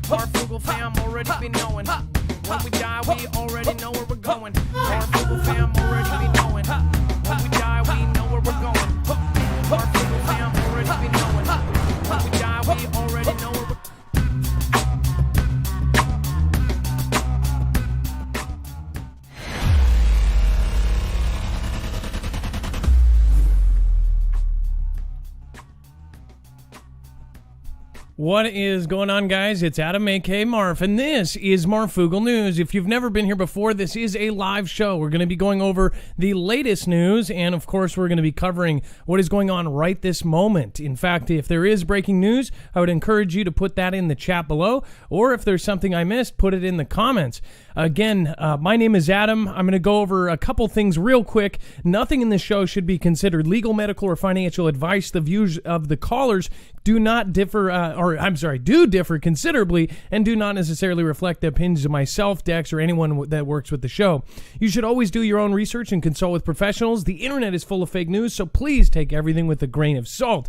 Marfoogle fam already be knowing. When we die, we already know where we're going. Marfoogle fam already be knowing. When we die, we know where we're going. Marfoogle fam already be knowing. When we die, we already know where we're going. What is going on, guys? It's Adam, a.k.a. Marf, and this is Marfoogle News. If you've never been here before, this is a live show. We're going to be going over the latest news, and of course, we're going to be covering what is going on right this moment. In fact, if there is breaking news, I would encourage you to put that in the chat below, or if there's something I missed, put it in the comments. Again, my name is Adam. I'm going to go over a couple things real quick. Nothing in this show should be considered legal, medical, or financial advice. The views of the callers do not differ, do differ considerably and do not necessarily reflect the opinions of myself, Dex, or anyone that works with the show. You should always do your own research and consult with professionals. The internet is full of fake news, so please take everything with a grain of salt.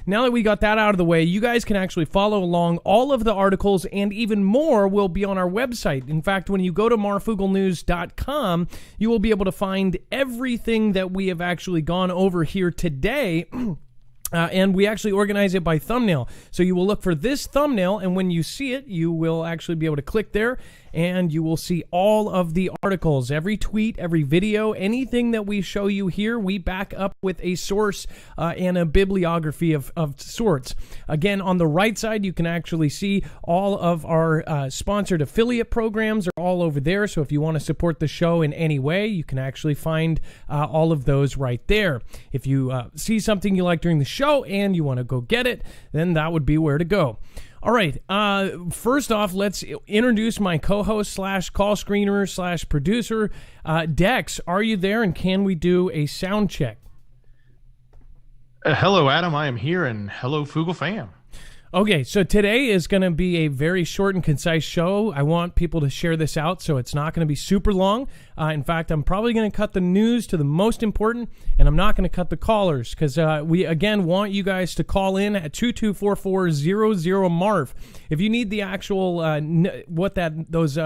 Now that we got that out of the way, you guys can actually follow along. All of the articles and even more will be on our website. In fact, when you go to marfooglenews.com, you will be able to find everything that we have actually gone over here today. And we actually organize it by thumbnail. So you will look for this thumbnail, and when you see it, you will actually be able to click there, and you will see all of the articles, every tweet, every video, anything that we show you here, we back up with a source and a bibliography of sorts. Again, on the right side, you can actually see all of our sponsored affiliate programs are all over there. So if you want to support the show in any way, you can actually find all of those right there. If you see something you like during the show and you want to go get it, then that would be where to go. All right, first off, let's introduce my co-host slash call screener slash producer. Dex, are you there, and can we do a sound check? Hello, Adam. I am here, and hello, Foogle fam. Okay, so today is going to be a very short and concise show. I want people to share this out, so it's not going to be super long. In fact, I'm probably going to cut the news to the most important, and I'm not going to cut the callers, because we, again, want you guys to call in at 2244-00-MARF. If you need the actual, what those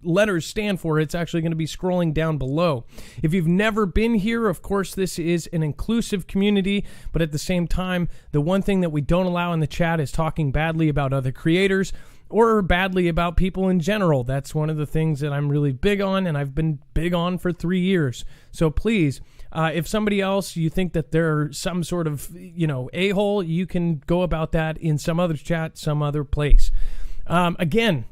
letters stand for, it's actually going to be scrolling down below. If you've never been here, of course, this is an inclusive community, but at the same time, the one thing that we don't allow in the chat is talking badly about other creators or badly about people in general. That's one of the things that I'm really big on, and I've been big on for 3 years. So please, if somebody else, you think that they're some sort of, a-hole, you can go about that in some other chat, some other place. Again,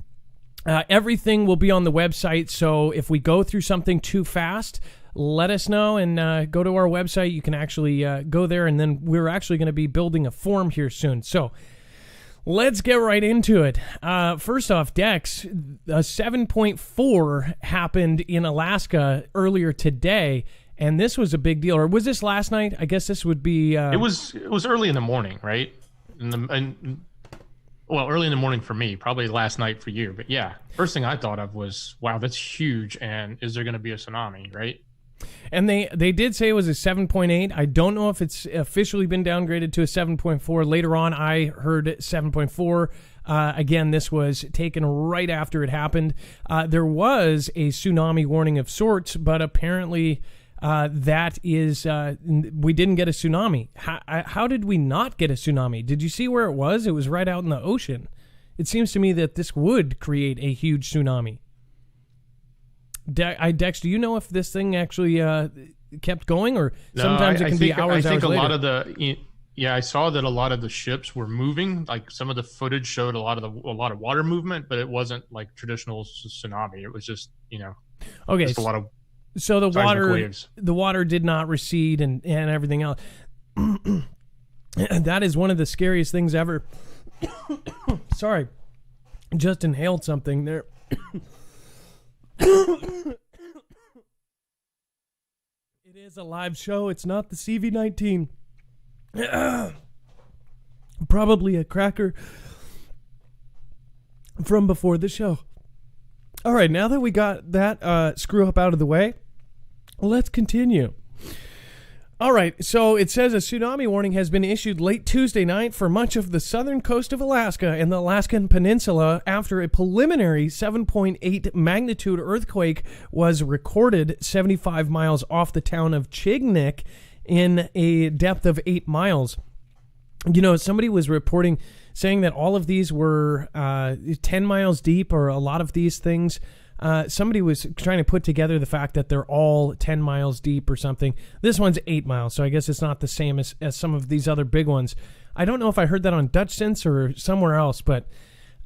everything will be on the website, so if we go through something too fast, let us know and go to our website. You can actually go there, and then we're actually going to be building a form here soon. So let's get right into it. First off, Dex, a 7.4 happened in Alaska earlier today, and this was a big deal. Or was this last night? I guess this would be... It was early in the morning, right? Well, early in the morning for me, probably last night for you. But yeah, first thing I thought of was, wow, that's huge, and is there going to be a tsunami, right? And they did say it was a 7.8. I don't know if it's officially been downgraded to a 7.4. Later on, I heard 7.4. Again, this was taken right after it happened. There was a tsunami warning of sorts, but apparently that is we didn't get a tsunami. How did we not get a tsunami? Did you see where it was? It was right out in the ocean. It seems to me that this would create a huge tsunami. Dex, do you know if this thing actually kept going, or sometimes it can be hours later? I think a lot of I saw that a lot of the ships were moving. Like some of the footage showed a lot of water movement, but it wasn't like traditional tsunami. It was just okay, just a lot of so the water did not recede and everything else. That is one of the scariest things ever. Sorry, just inhaled something there. It is a live show. It's not the CV-19. Probably a cracker from before the show. All right, now that we got that screw up out of the way, let's continue. All right, so it says a tsunami warning has been issued late Tuesday night for much of the southern coast of Alaska and the Alaskan Peninsula after a preliminary 7.8 magnitude earthquake was recorded 75 miles off the town of Chignik in a depth of 8 miles. You know, somebody was reporting saying that all of these were 10 miles deep, or a lot of these things. Somebody was trying to put together the fact that they're all 10 miles deep or something. This one's 8 miles, so I guess it's not the same as some of these other big ones. I don't know if I heard that on Dutch Sense or somewhere else, but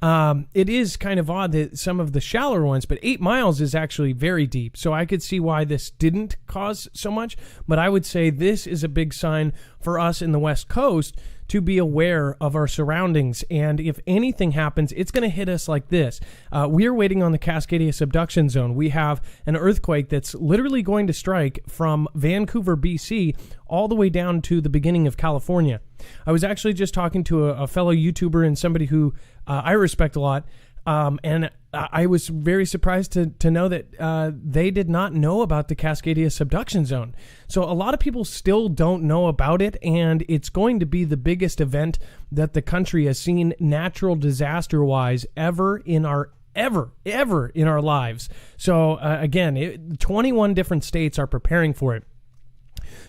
it is kind of odd that some of the shallower ones, but 8 miles is actually very deep. So I could see why this didn't cause so much, but I would say this is a big sign for us in the West Coast to be aware of our surroundings. And if anything happens, it's going to hit us like this. We're waiting on the Cascadia subduction zone. We have an earthquake that's literally going to strike from Vancouver, BC, all the way down to the beginning of California. I was actually just talking to a fellow YouTuber and somebody who I respect a lot, and I was very surprised to know that they did not know about the Cascadia subduction zone. So a lot of people still don't know about it, and it's going to be the biggest event that the country has seen natural disaster-wise ever in our lives. So again, 21 different states are preparing for it.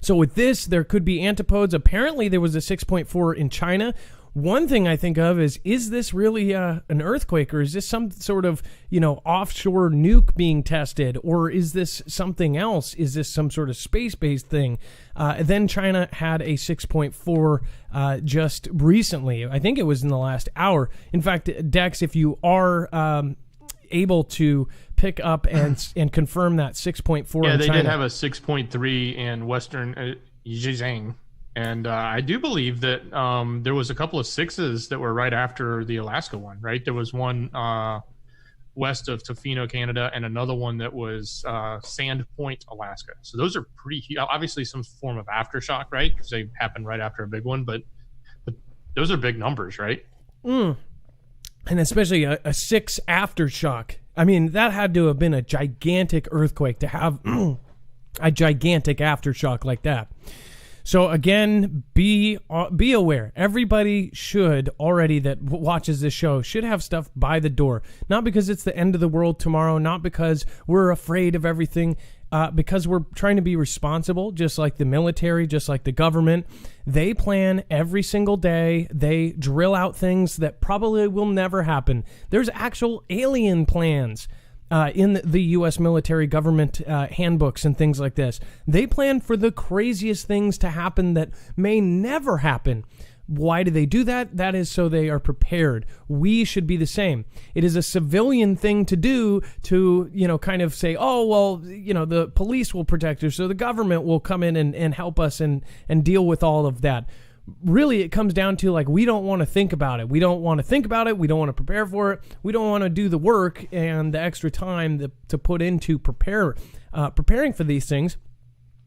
So with this, there could be antipodes. Apparently, there was a 6.4 in China. One thing I think of is this really an earthquake, or is this some sort of, offshore nuke being tested, or is this something else? Is this some sort of space-based thing? Then China had a 6.4 just recently. I think it was in the last hour. In fact, Dex, if you are able to pick up and confirm that 6.4 in China. Yeah, they did have a 6.3 in Western Zhejiang. And I do believe that there was a couple of 6s that were right after the Alaska one, right? There was one west of Tofino, Canada, and another one that was Sand Point, Alaska. So those are pretty, obviously some form of aftershock, right? Because they happened right after a big one, but those are big numbers, right? And especially a 6 aftershock. I mean, that had to have been a gigantic earthquake to have a gigantic aftershock like that. So again, be aware. Everybody should already that watches this show should have stuff by the door. Not because it's the end of the world tomorrow, not because we're afraid of everything, because we're trying to be responsible, just like the military, just like the government. They plan every single day. They drill out things that probably will never happen. There's actual alien plans in the U.S. military government handbooks and things like this. They plan for the craziest things to happen that may never happen. Why do they do that? That is so they are prepared. We should be the same. It is a civilian thing to do to, kind of say, oh, well, the police will protect us, so the government will come in and help us and deal with all of that. Really, it comes down to, we don't want to think about it. We don't want to think about it. We don't want to prepare for it. We don't want to do the work and the extra time to put into preparing for these things.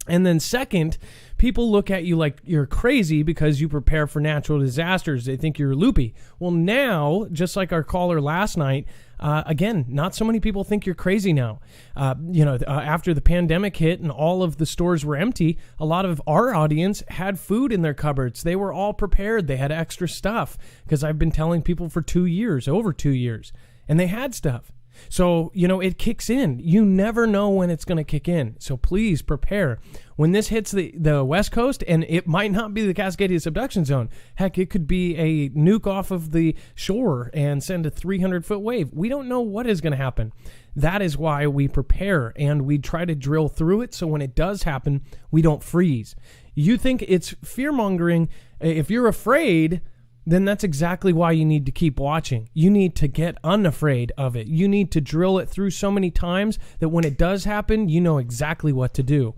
And then second, people look at you like you're crazy because you prepare for natural disasters. They think you're loopy. Well, now, just like our caller last night, again, not so many people think you're crazy now. After the pandemic hit and all of the stores were empty, a lot of our audience had food in their cupboards. They were all prepared. They had extra stuff because I've been telling people for over 2 years, and they had stuff. So, it kicks in. You never know when it's going to kick in. So please prepare. When this hits the West Coast, and it might not be the Cascadia subduction zone. Heck, it could be a nuke off of the shore and send a 300-foot wave. We don't know what is going to happen. That is why we prepare, and we try to drill through it so when it does happen, we don't freeze. You think it's fear-mongering. If you're afraid, then that's exactly why you need to keep watching. You need to get unafraid of it. You need to drill it through so many times that when it does happen, you know exactly what to do.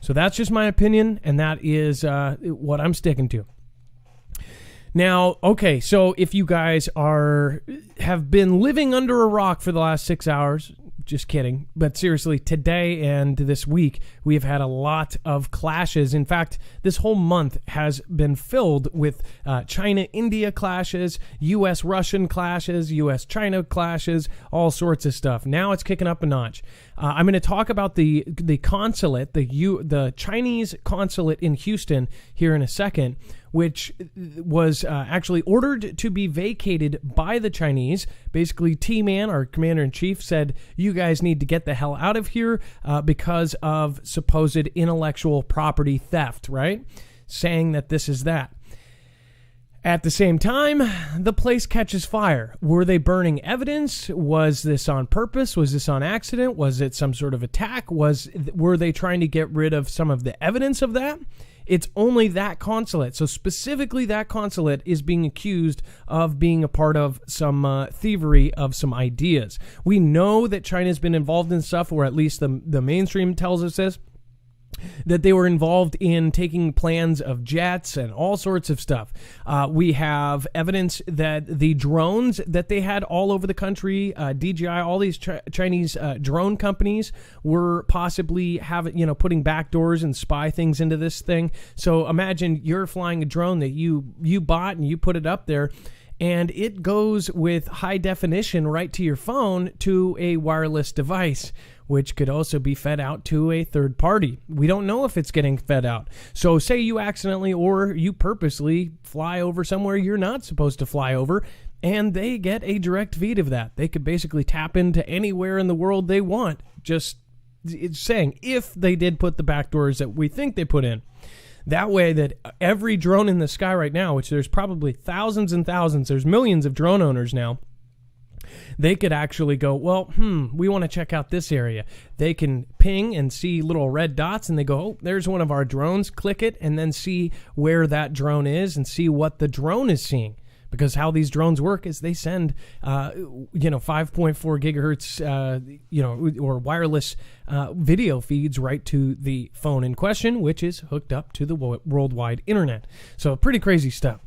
So that's just my opinion, and that is what I'm sticking to. Now, okay, so if you guys have been living under a rock for the last 6 hours, just kidding. But seriously, today and this week, we have had a lot of clashes. In fact, this whole month has been filled with China-India clashes, U.S.-Russian clashes, U.S.-China clashes, all sorts of stuff. Now it's kicking up a notch. I'm going to talk about the consulate, the Chinese consulate in Houston here in a second, which was actually ordered to be vacated by the Chinese. Basically, T-Man, our commander-in-chief, said, you guys need to get the hell out of here because of supposed intellectual property theft, right? Saying that this is that. At the same time, the place catches fire. Were they burning evidence? Was this on purpose? Was this on accident? Was it some sort of attack? Were they trying to get rid of some of the evidence of that? It's only that consulate. So specifically that consulate is being accused of being a part of some thievery of some ideas. We know that China's been involved in stuff, or at least the mainstream tells us this, that they were involved in taking plans of jets and all sorts of stuff. We have evidence that the drones that they had all over the country, DJI, all these Chinese drone companies were possibly putting backdoors and spy things into this thing. So imagine you're flying a drone that you bought and you put it up there, and it goes with high definition right to your phone to a wireless device, which could also be fed out to a third party. We don't know if it's getting fed out. So say you accidentally or you purposely fly over somewhere you're not supposed to fly over, and they get a direct feed of that. They could basically tap into anywhere in the world they want. Just it's saying if they did put the backdoors that we think they put in. That way that every drone in the sky right now, which there's probably thousands and thousands, there's millions of drone owners now, they could actually go, well, we want to check out this area. They can ping and see little red dots, and they go, oh, there's one of our drones. Click it, and then see where that drone is and see what the drone is seeing. Because how these drones work is they send, 5.4 gigahertz, or wireless video feeds right to the phone in question, which is hooked up to the worldwide internet. So pretty crazy stuff.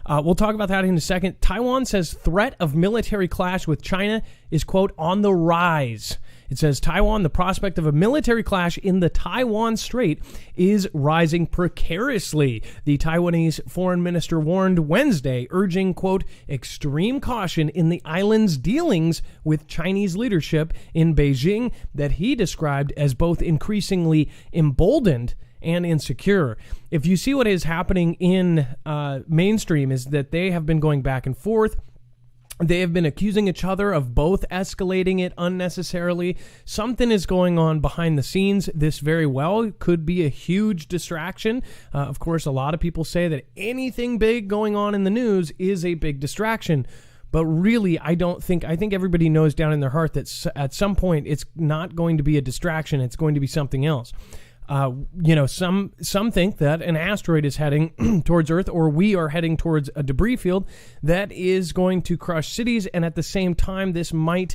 We'll talk about that in a second. Taiwan says threat of military clash with China is, quote, on the rise. It says Taiwan, the prospect of a military clash in the Taiwan Strait is rising precariously. The Taiwanese foreign minister warned Wednesday, urging, quote, extreme caution in the island's dealings with Chinese leadership in Beijing that he described as both increasingly emboldened and insecure. If you see what is happening in mainstream is that they have been going back and forth. They have been accusing each other of both escalating it unnecessarily. Something is going on behind the scenes. This very well could be a huge distraction. Of course, a lot of people say that anything big going on in the news is a big distraction. But really, I think everybody knows down in their heart that at some point it's not going to be a distraction. It's going to be something else. Some think that an asteroid is heading towards Earth, or we are heading towards a debris field that is going to crush cities. And at the same time, this might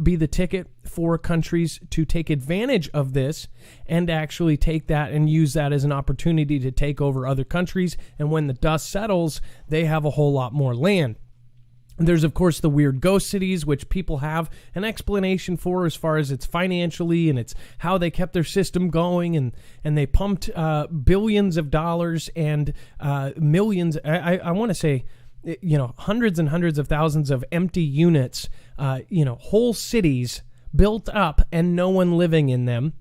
be the ticket for countries to take advantage of this and actually take that and use that as an opportunity to take over other countries. And when the dust settles, they have a whole lot more land. There's, of course, the weird ghost cities, which people have an explanation for as far as it's financially and it's how they kept their system going, and they pumped billions of dollars and millions, I want to say, hundreds and hundreds of thousands of empty units, whole cities built up and no one living in them.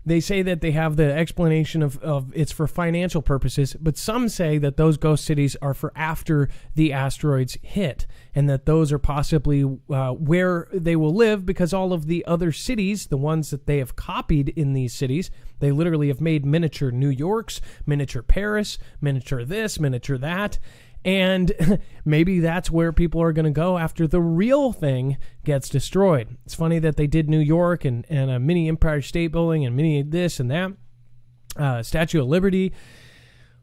They say that they have the explanation of it's for financial purposes, but some say that those ghost cities are for after the asteroids hit, and that those are possibly where they will live, because all of the other cities, the ones that they have copied in these cities, they literally have made miniature New Yorks, miniature Paris, miniature this, miniature that. And maybe that's where people are going to go after the real thing gets destroyed. It's funny that they did New York and a mini Empire State Building and mini this and that, Statue of Liberty,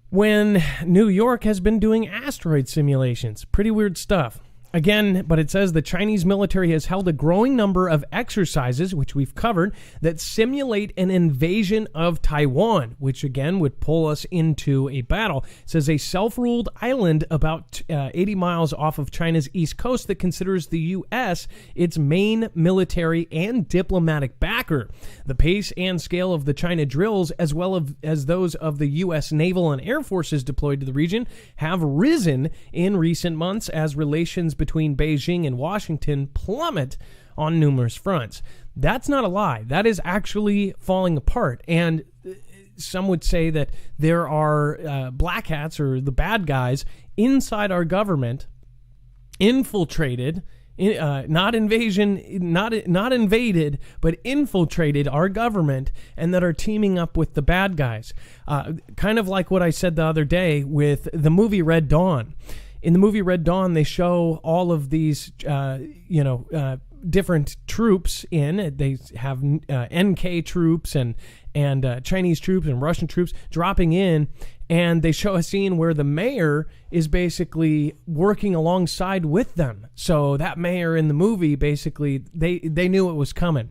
when New York has been doing asteroid simulations. Pretty weird stuff. Again, but it says the Chinese military has held a growing number of exercises, which we've covered, that simulate an invasion of Taiwan, which again would pull us into a battle. It says a self-ruled island about 80 miles off of China's east coast that considers the U.S. its main military and diplomatic backer. The pace and scale of the China drills, as well as those of the U.S. naval and air forces deployed to the region, have risen in recent months as relations between Beijing and Washington plummet on numerous fronts. That's not a lie. That is actually falling apart. And some would say that there are black hats, or the bad guys, inside our government, infiltrated, not invaded, but infiltrated our government, and that are teaming up with the bad guys. Kind of like what I said the other day with the movie Red Dawn. In the movie Red Dawn, they show all of these, different troops in. They have NK troops and Chinese troops and Russian troops dropping in, and they show a scene where the mayor is basically working alongside with them. So that mayor in the movie, basically, they knew it was coming.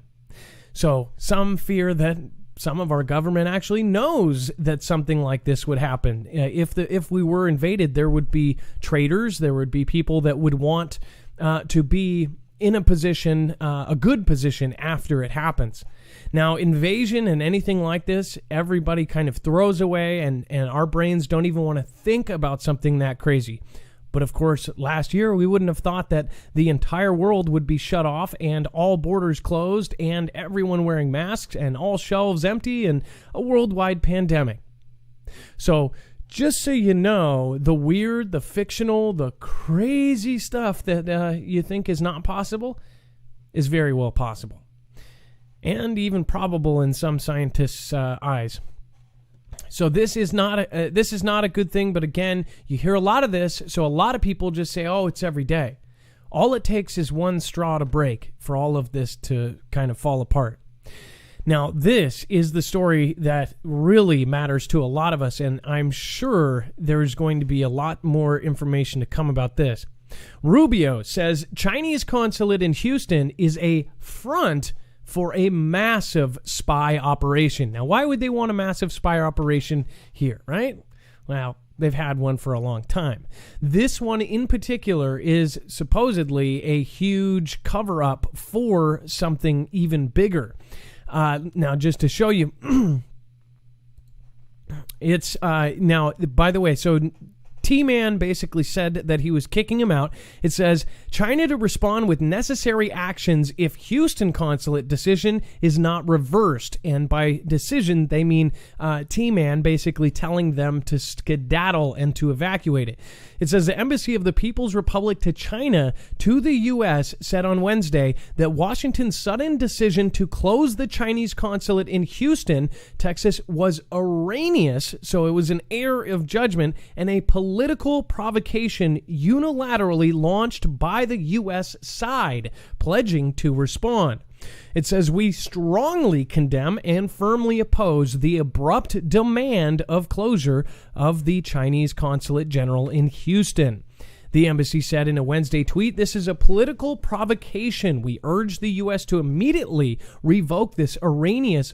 So some fear that some of our government actually knows that something like this would happen. If we were invaded, there would be traitors. There would be people that would want to be in a position, a good position after it happens. Now, invasion and anything like this, everybody kind of throws away, and our brains don't even want to think about something that crazy. But of course, last year, we wouldn't have thought that the entire world would be shut off and all borders closed and everyone wearing masks and all shelves empty and a worldwide pandemic. So just so you know, the weird, the fictional, the crazy stuff that you think is not possible is very well possible. And even probable in some scientists' eyes. So this is not a good thing, but again, you hear a lot of this, so a lot of people just say, oh, it's every day. All it takes is one straw to break for all of this to kind of fall apart. Now, this is the story that really matters to a lot of us, and I'm sure there's going to be a lot more information to come about this. Rubio says Chinese consulate in Houston is a front for a massive spy operation. Now, why would they want a massive spy operation here, right? Well, they've had one for a long time. This one in particular is supposedly a huge cover-up for something even bigger. Now, just to show you, it's now, by the way, so T-Man basically said that he was kicking him out. It says, China to respond with necessary actions if Houston consulate decision is not reversed. And by decision, they mean T-Man basically telling them to skedaddle and to evacuate it. It says the Embassy of the People's Republic to China to the U.S. said on Wednesday that Washington's sudden decision to close the Chinese consulate in Houston, Texas, was erroneous. So it was an error of judgment and a political provocation unilaterally launched by the U.S. side, pledging to respond. It says, we strongly condemn and firmly oppose the abrupt demand of closure of the Chinese consulate general in Houston. The embassy said in a Wednesday tweet, this is a political provocation. We urge the U.S. to immediately revoke this erroneous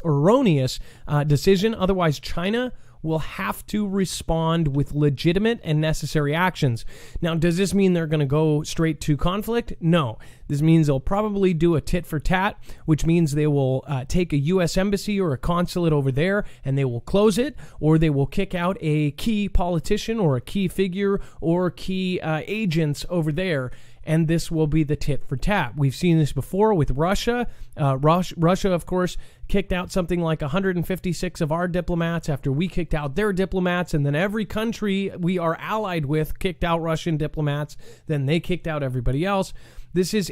decision. Otherwise, China will have to respond with legitimate and necessary actions. Now, does this mean they're going to go straight to conflict? No. This means they'll probably do a tit for tat, which means they will take a U.S. embassy or a consulate over there and they will close it, or they will kick out a key politician or a key figure or key agents over there. And this will be the tit for tat. We've seen this before with Russia. Russia, of course, kicked out something like 156 of our diplomats after we kicked out their diplomats, and then every country we are allied with kicked out Russian diplomats. Then they kicked out everybody else. This is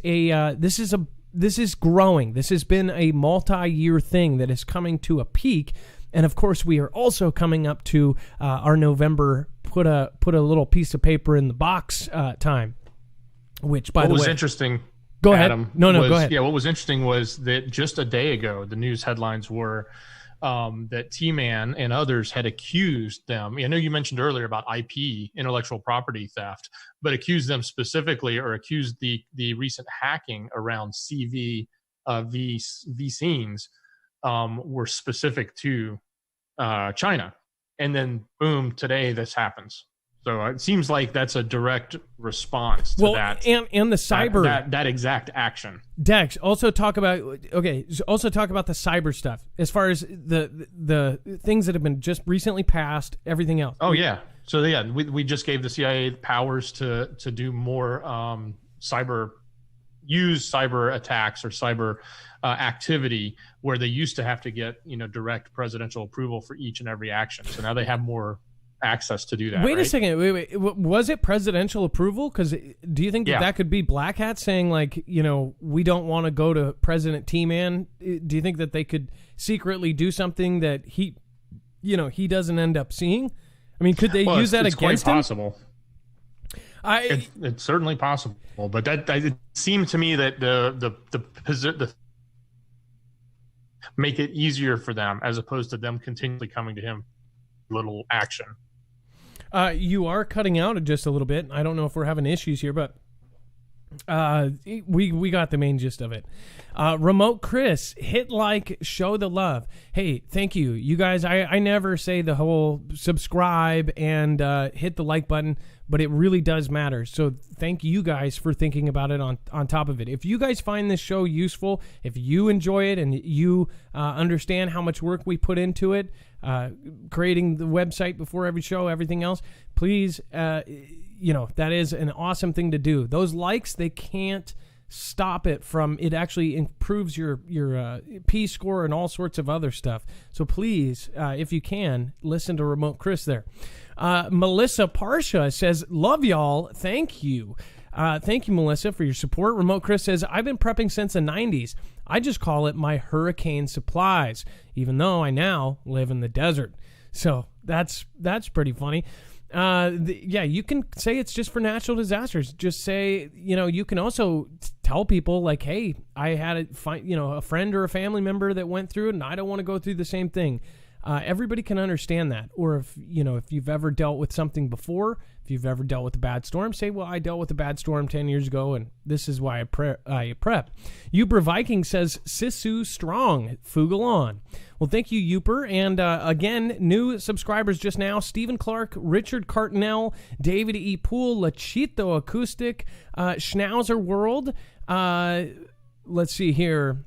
growing. This has been a multi-year thing that is coming to a peak. And of course, we are also coming up to our November put a little piece of paper in the box time. Which, by the way, what was interesting. Go ahead. Adam, go ahead. Yeah, what was interesting was that just a day ago, the news headlines were that T-Man and others had accused them. I know you mentioned earlier about IP, intellectual property theft, but accused them specifically, or accused the recent hacking around CV V-scenes were specific to China. And then boom, today this happens. So it seems like that's a direct response to that. And the cyber that exact action. Dex, also talk about the cyber stuff as far as the things that have been just recently passed, everything else. Oh yeah. So yeah, we just gave the CIA powers to do more cyber attacks or cyber activity, where they used to have to get direct presidential approval for each and every action. So now they have more access to do that. Wait a second. Wait. Was it presidential approval? Because do you think that could be black hat saying, like, we don't want to go to President T-Man? Do you think that they could secretly do something that he doesn't end up seeing? I mean, could they use that against him? It's quite possible. It's certainly possible, but it seemed to me that the make it easier for them, as opposed to them continually coming to him little action. You are cutting out just a little bit. I don't know if we're having issues here, but we got the main gist of it. Remote Chris, hit like, show the love. Hey, thank you. You guys, I never say the whole subscribe and hit the like button, but it really does matter. So thank you guys for thinking about it on top of it. If you guys find this show useful, if you enjoy it and you understand how much work we put into it, creating the website before every show, everything else, please, that is an awesome thing to do. Those likes, they can't stop it from, it actually improves your P score and all sorts of other stuff. So please, if you can, listen to Remote Chris there. Melissa Parsha says, love y'all. Thank you. Thank you, Melissa, for your support. Remote Chris says, I've been prepping since the 90s. I just call it my hurricane supplies, even though I now live in the desert. So that's pretty funny. You can say it's just for natural disasters. Just say, you can also tell people, like, hey, I had a friend or a family member that went through it, and I don't want to go through the same thing. Everybody can understand that. Or if you've ever dealt with something before, if you've ever dealt with a bad storm, say, well, I dealt with a bad storm 10 years ago, and this is why I prep. Uber Viking says, Sisu strong, Foogle on. Well, thank you, Uper. And again, new subscribers just now: Stephen Clark, Richard Cartnell, David E. Poole, Lachito Acoustic, Schnauzer World. Let's see here.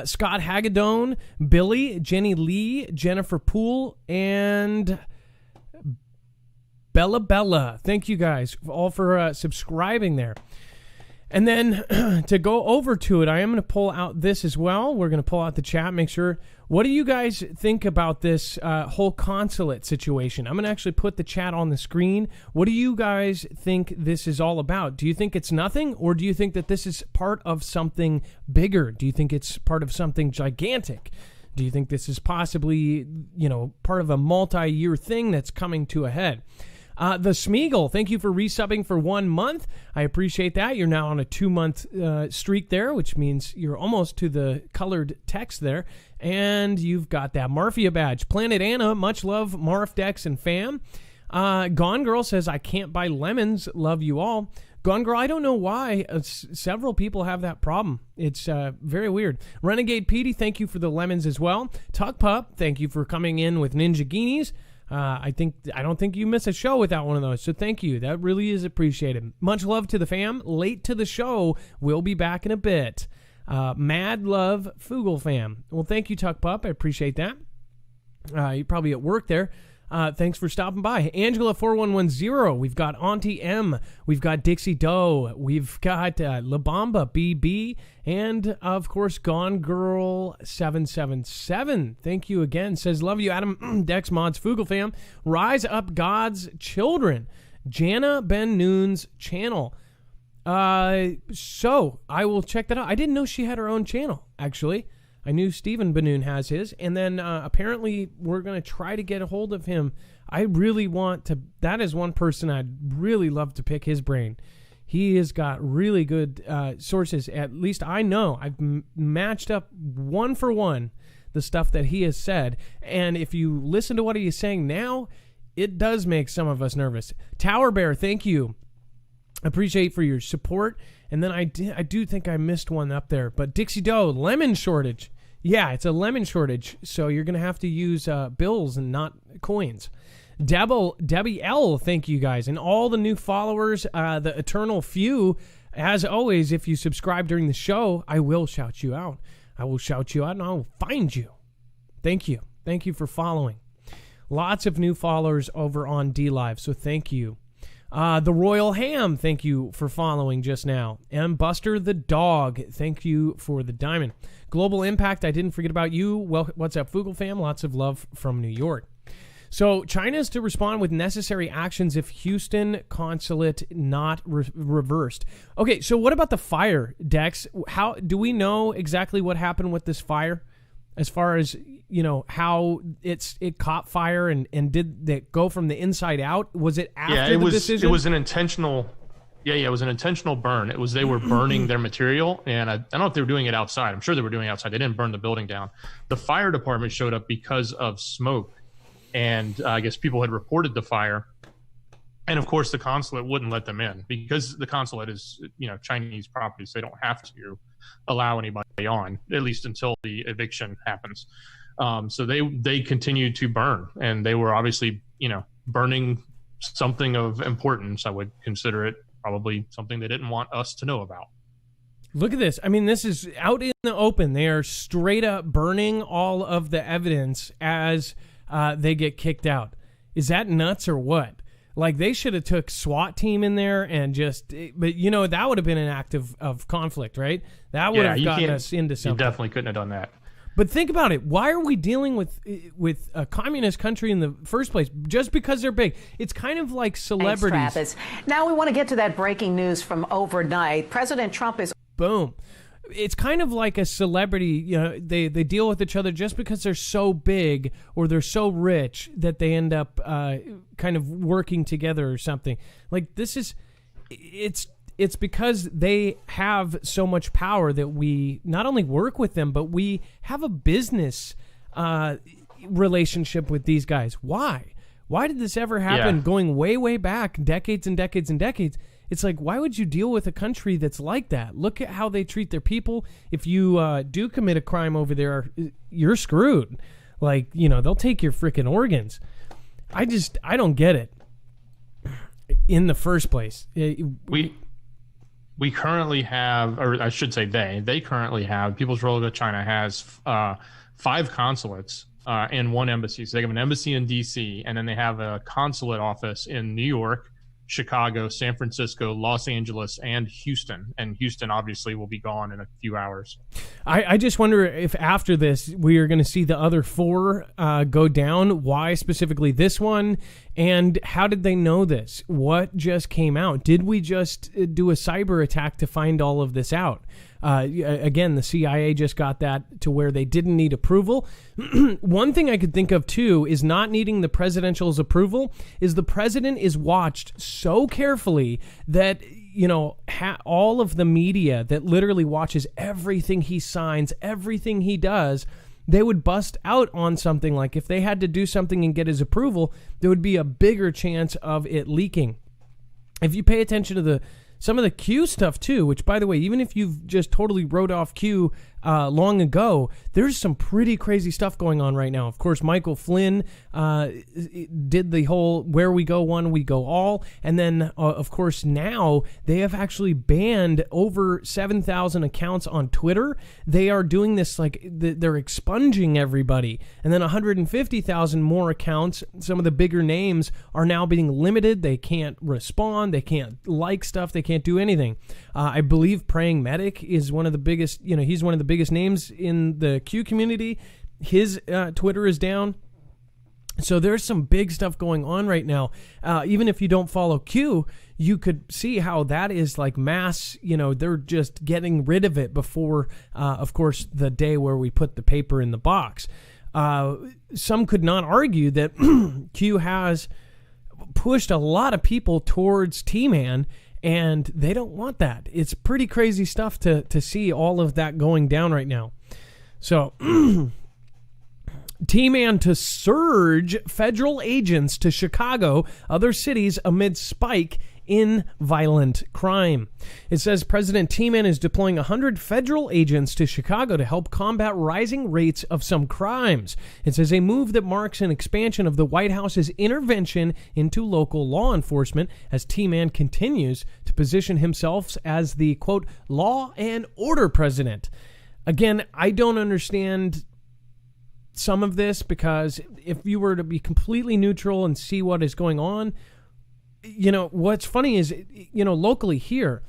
Scott Hagedone, Billy, Jenny Lee, Jennifer Poole, and Bella. Thank you guys all for subscribing there. And then to go over to it, I am going to pull out this as well. We're going to pull out the chat, make sure. What do you guys think about this whole consulate situation? I'm going to actually put the chat on the screen. What do you guys think this is all about? Do you think it's nothing, or do you think that this is part of something bigger? Do you think it's part of something gigantic? Do you think this is possibly, part of a multi-year thing that's coming to a head? The Smeagol, thank you for resubbing for 1 month. I appreciate that. You're now on a 2-month streak there, which means you're almost to the colored text there. And you've got that Marfia badge. Planet Anna, much love, Marf, Dex, and fam. Gone Girl says, I can't buy lemons. Love you all. Gone Girl, I don't know why. Several people have that problem. It's very weird. Renegade Petey, thank you for the lemons as well. Tuck Pup, thank you for coming in with Ninja Guineas. I don't think you miss a show without one of those, so thank you. That really is appreciated. Much love to the fam. Late to the show. We'll be back in a bit. Mad love, Foogle fam. Well, thank you, Tuck Pup. I appreciate that. You're probably at work there. Thanks for stopping by. Angela4110. We've got Auntie M. We've got Dixie Doe. We've got La Bamba BB. And, of course, Gone Girl 777. Thank you again. Says, love you, Adam, Dex, Mods, Foogle fam. Rise Up God's Children. Jana Ben Noon's channel. So, I will check that out. I didn't know she had her own channel, actually. I knew Stephen Benoon has his, and then apparently we're going to try to get a hold of him. I really want to, that is one person I'd really love to pick his brain. He has got really good sources. At least I know. I've matched up one for one the stuff that he has said. And if you listen to what he is saying now, it does make some of us nervous. Tower Bear, thank you. Appreciate for your support. And then I do think I missed one up there. But Dixie Doe, lemon shortage. Yeah, it's a lemon shortage. So you're going to have to use bills and not coins. Debbie L, thank you guys. And all the new followers, the eternal few. As always, if you subscribe during the show, I will shout you out. I will shout you out and I will find you. Thank you. Thank you for following. Lots of new followers over on DLive, so thank you. The Royal Ham, thank you for following just now. And Buster the Dog, thank you for the diamond. Global Impact, I didn't forget about you. Well, what's up, Foogle fam? Lots of love from New York. So China is to respond with necessary actions if Houston consulate not reversed. Okay, so what about the fire, Dex? How do we know exactly what happened with this fire? As far as, how it caught fire and did it go from the inside out? Was it after the decision? It was an intentional. It was an intentional burn. They were burning their material, and I don't know if they were doing it outside. I'm sure they were doing it outside. They didn't burn the building down. The fire department showed up because of smoke, and I guess people had reported the fire. And of course, the consulate wouldn't let them in because the consulate is, Chinese property, so they don't have to allow anybody on, at least until the eviction happens. So they continued to burn, and they were obviously, burning something of importance. I would consider it probably something they didn't want us to know about. Look at this. I mean, this is out in the open. They are straight up burning all of the evidence as they get kicked out. Is that nuts or what? Like, they should have took SWAT team in there and but that would have been an act of conflict, right? That would have gotten us into something. You definitely couldn't have done that. But think about it. Why are we dealing with a communist country in the first place? Just because they're big. It's kind of like celebrities. Thanks, Travis. Now we want to get to that breaking news from overnight. President Trump is... Boom. It's kind of like a celebrity, they deal with each other just because they're so big or they're so rich that they end up kind of working together or something. Like, it's because they have so much power that we not only work with them, but we have a business relationship with these guys. Why? Why did this ever happen going way, way back, decades and decades and decades? It's like, why would you deal with a country that's like that? Look at how they treat their people. If you do commit a crime over there, you're screwed. Like, they'll take your freaking organs. I don't get it in the first place. We currently have, or I should say they currently have, People's Republic of China has 5 consulates and 1 embassy. So they have an embassy in D.C., and then they have a consulate office in New York, Chicago, San Francisco, Los Angeles, and Houston. And Houston obviously will be gone in a few hours. I just wonder if after this we are going to see the other 4 go down. Why specifically this one? And how did they know this? What just came out? Did we just do a cyber attack to find all of this out? Again, the CIA just got that to where they didn't need approval. One thing I could think of, too, is not needing the presidential's approval is the president is watched so carefully that, all of the media that literally watches everything he signs, everything he does, they would bust out on something. Like, if they had to do something and get his approval, there would be a bigger chance of it leaking. If you pay attention to some of the Q stuff too, which, by the way, even if you've just totally wrote off Q long ago, there's some pretty crazy stuff going on right now. Of course, Michael Flynn did the whole where we go one, we go all. And then, of course, now they have actually banned over 7,000 accounts on Twitter. They are doing this like they're expunging everybody. And then 150,000 more accounts, some of the bigger names, are now being limited. They can't respond. They can't like stuff. They can't do anything. I believe Praying Medic is one of the biggest, he's one of the biggest names in the Q community. His Twitter is down. So there's some big stuff going on right now. Even if you don't follow Q, you could see how that is like mass, they're just getting rid of it before, of course, the day where we put the paper in the box. Some could not argue that Q has pushed a lot of people towards T-Man, and they don't want that. It's pretty crazy stuff to see all of that going down right now. So T-Man to surge federal agents to Chicago, other cities amid spike in violent crime. It says President T-Man is deploying 100 federal agents to Chicago to help combat rising rates of some crimes. It says a move that marks an expansion of the White House's intervention into local law enforcement as T-Man continues to position himself as the, quote, law and order president. Again, I don't understand some of this, because if you were to be completely neutral and see what is going on, you know, what's funny is, you know, locally here,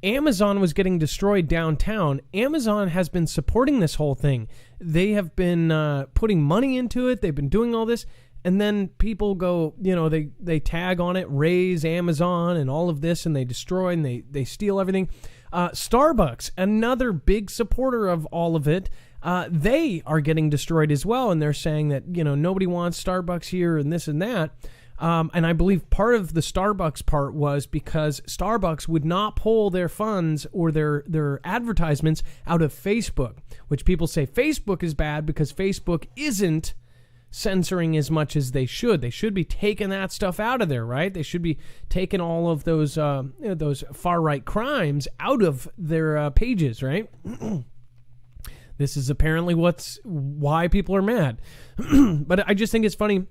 Amazon was getting destroyed downtown. Amazon has been supporting this whole thing. They have been putting money into it. They've been doing all this. And then people go, you know, they tag on it, raise Amazon and all of this, and they destroy and they steal everything. Starbucks, another big supporter of all of it, they are getting destroyed as well. And they're saying that, you know, nobody wants Starbucks here and this and that. And I believe part of the Starbucks part was because Starbucks would not pull their funds or their advertisements out of Facebook, which people say Facebook is bad because Facebook isn't censoring as much as they should. They should be taking that stuff out of there, right? They should be taking all of those far-right crimes out of their pages, right? This is apparently why people are mad. But I just think it's funny.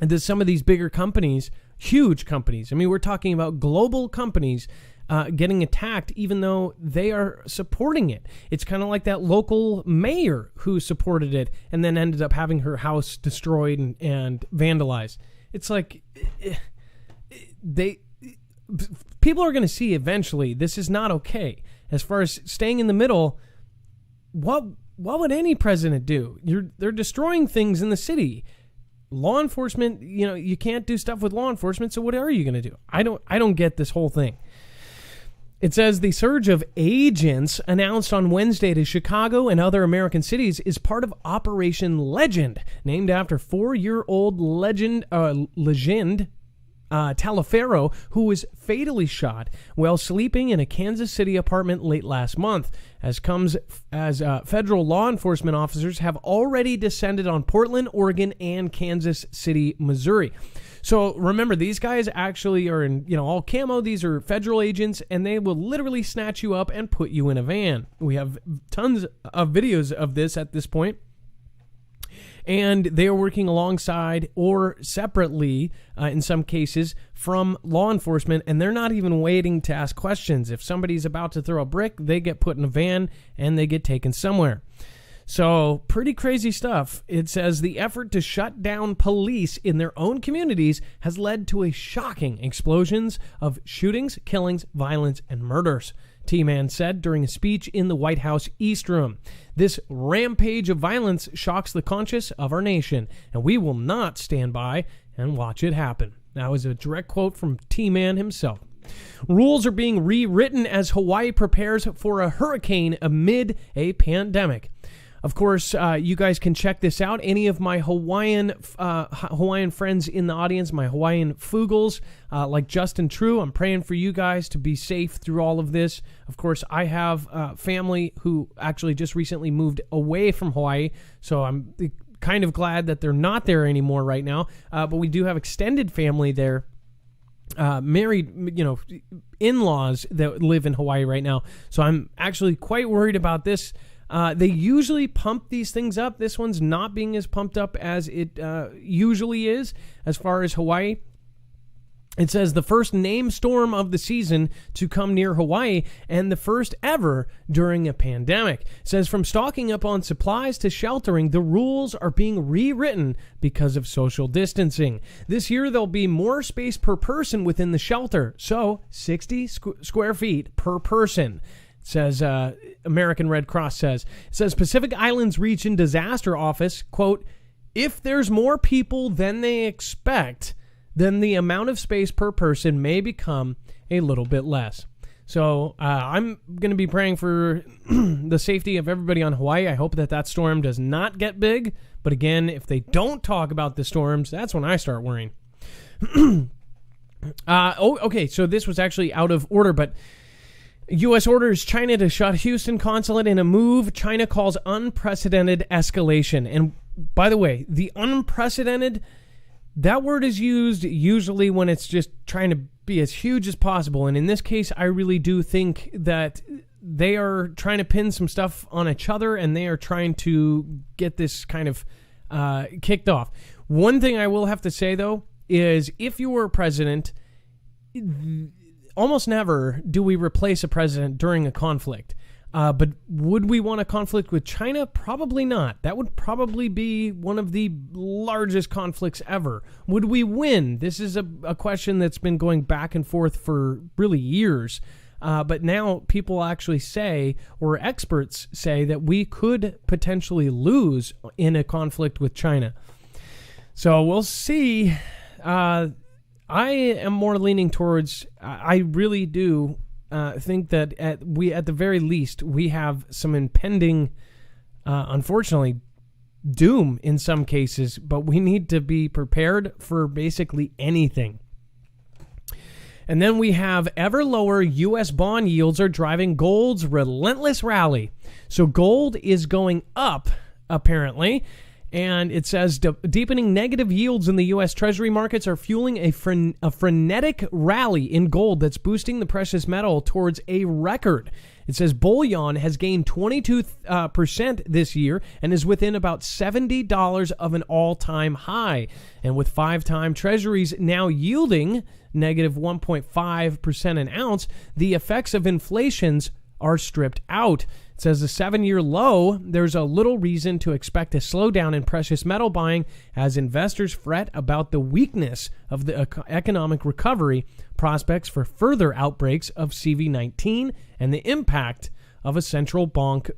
And there's some of these bigger companies, huge companies. I mean, we're talking about global companies getting attacked, even though they are supporting it. It's kind of like that local mayor who supported it and then ended up having her house destroyed and vandalized. It's like people are going to see eventually this is not okay. As far as staying in the middle, what would any president do? They're destroying things in the city. Law enforcement, you know, you can't do stuff with law enforcement, so what are you going to do? I don't get this whole thing. It says the surge of agents announced on Wednesday to Chicago and other American cities is part of Operation Legend, named after 4-year-old legend Taliaferro, who was fatally shot while sleeping in a Kansas City apartment late last month, as federal law enforcement officers have already descended on Portland, Oregon, and Kansas City, Missouri. So remember, these guys actually are in, you know, all camo. These are federal agents, and they will literally snatch you up and put you in a van. We have tons of videos of this at this point. And they are working alongside or separately, in some cases, from law enforcement, and they're not even waiting to ask questions. If somebody's about to throw a brick, they get put in a van and they get taken somewhere. So, pretty crazy stuff. It says the effort to shut down police in their own communities has led to a shocking explosions of shootings, killings, violence, and murders, T-Man said during a speech in the White House East Room. This rampage of violence shocks the conscience of our nation, and we will not stand by and watch it happen. That was a direct quote from T-Man himself. Rules are being rewritten as Hawaii prepares for a hurricane amid a pandemic. Of course, you guys can check this out. Any of my Hawaiian friends in the audience, my Hawaiian Foogles, like Justin True, I'm praying for you guys to be safe through all of this. Of course, I have family who actually just recently moved away from Hawaii, so I'm kind of glad that they're not there anymore right now. But we do have extended family there. Married, you know, in-laws that live in Hawaii right now. So I'm actually quite worried about this. They usually pump these things up. This one's not being as pumped up as it usually is as far as Hawaii. It says the first named storm of the season to come near Hawaii and the first ever during a pandemic. It says from stocking up on supplies to sheltering, the rules are being rewritten because of social distancing. This year, there'll be more space per person within the shelter, so 60 square feet per person. Says American Red Cross says. It says Pacific Islands Region Disaster Office, quote, if there's more people than they expect, then the amount of space per person may become a little bit less. So I'm going to be praying for the safety of everybody on Hawaii. I hope that storm does not get big. But again, if they don't talk about the storms, that's when I start worrying. Okay, so this was actually out of order, but U.S. orders China to shut Houston consulate in a move China calls unprecedented escalation. And by the way, the unprecedented, that word is used usually when it's just trying to be as huge as possible. And in this case, I really do think that they are trying to pin some stuff on each other, and they are trying to get this kind of kicked off. One thing I will have to say, though, is if you were a president, almost never do we replace a president during a conflict. But would we want a conflict with China? Probably not. That would probably be one of the largest conflicts ever. Would we win? This is a question that's been going back and forth for really years. But now people actually say, or experts say, that we could potentially lose in a conflict with China. So we'll see. I am more leaning towards, I really do think that at the very least, we have some impending, unfortunately, doom in some cases, but we need to be prepared for basically anything. And then we have ever lower U.S. bond yields are driving gold's relentless rally. So gold is going up, apparently. And it says deepening negative yields in the U.S. Treasury markets are fueling a frenetic rally in gold that's boosting the precious metal towards a record. It says bullion has gained 22% this year and is within about $70 of an all-time high. And with 5-time treasuries now yielding negative 1.5% an ounce, the effects of inflations are stripped out. It says the 7-year low, there's a little reason to expect a slowdown in precious metal buying as investors fret about the weakness of the economic recovery, prospects for further outbreaks of CV-19, and the impact of a central bank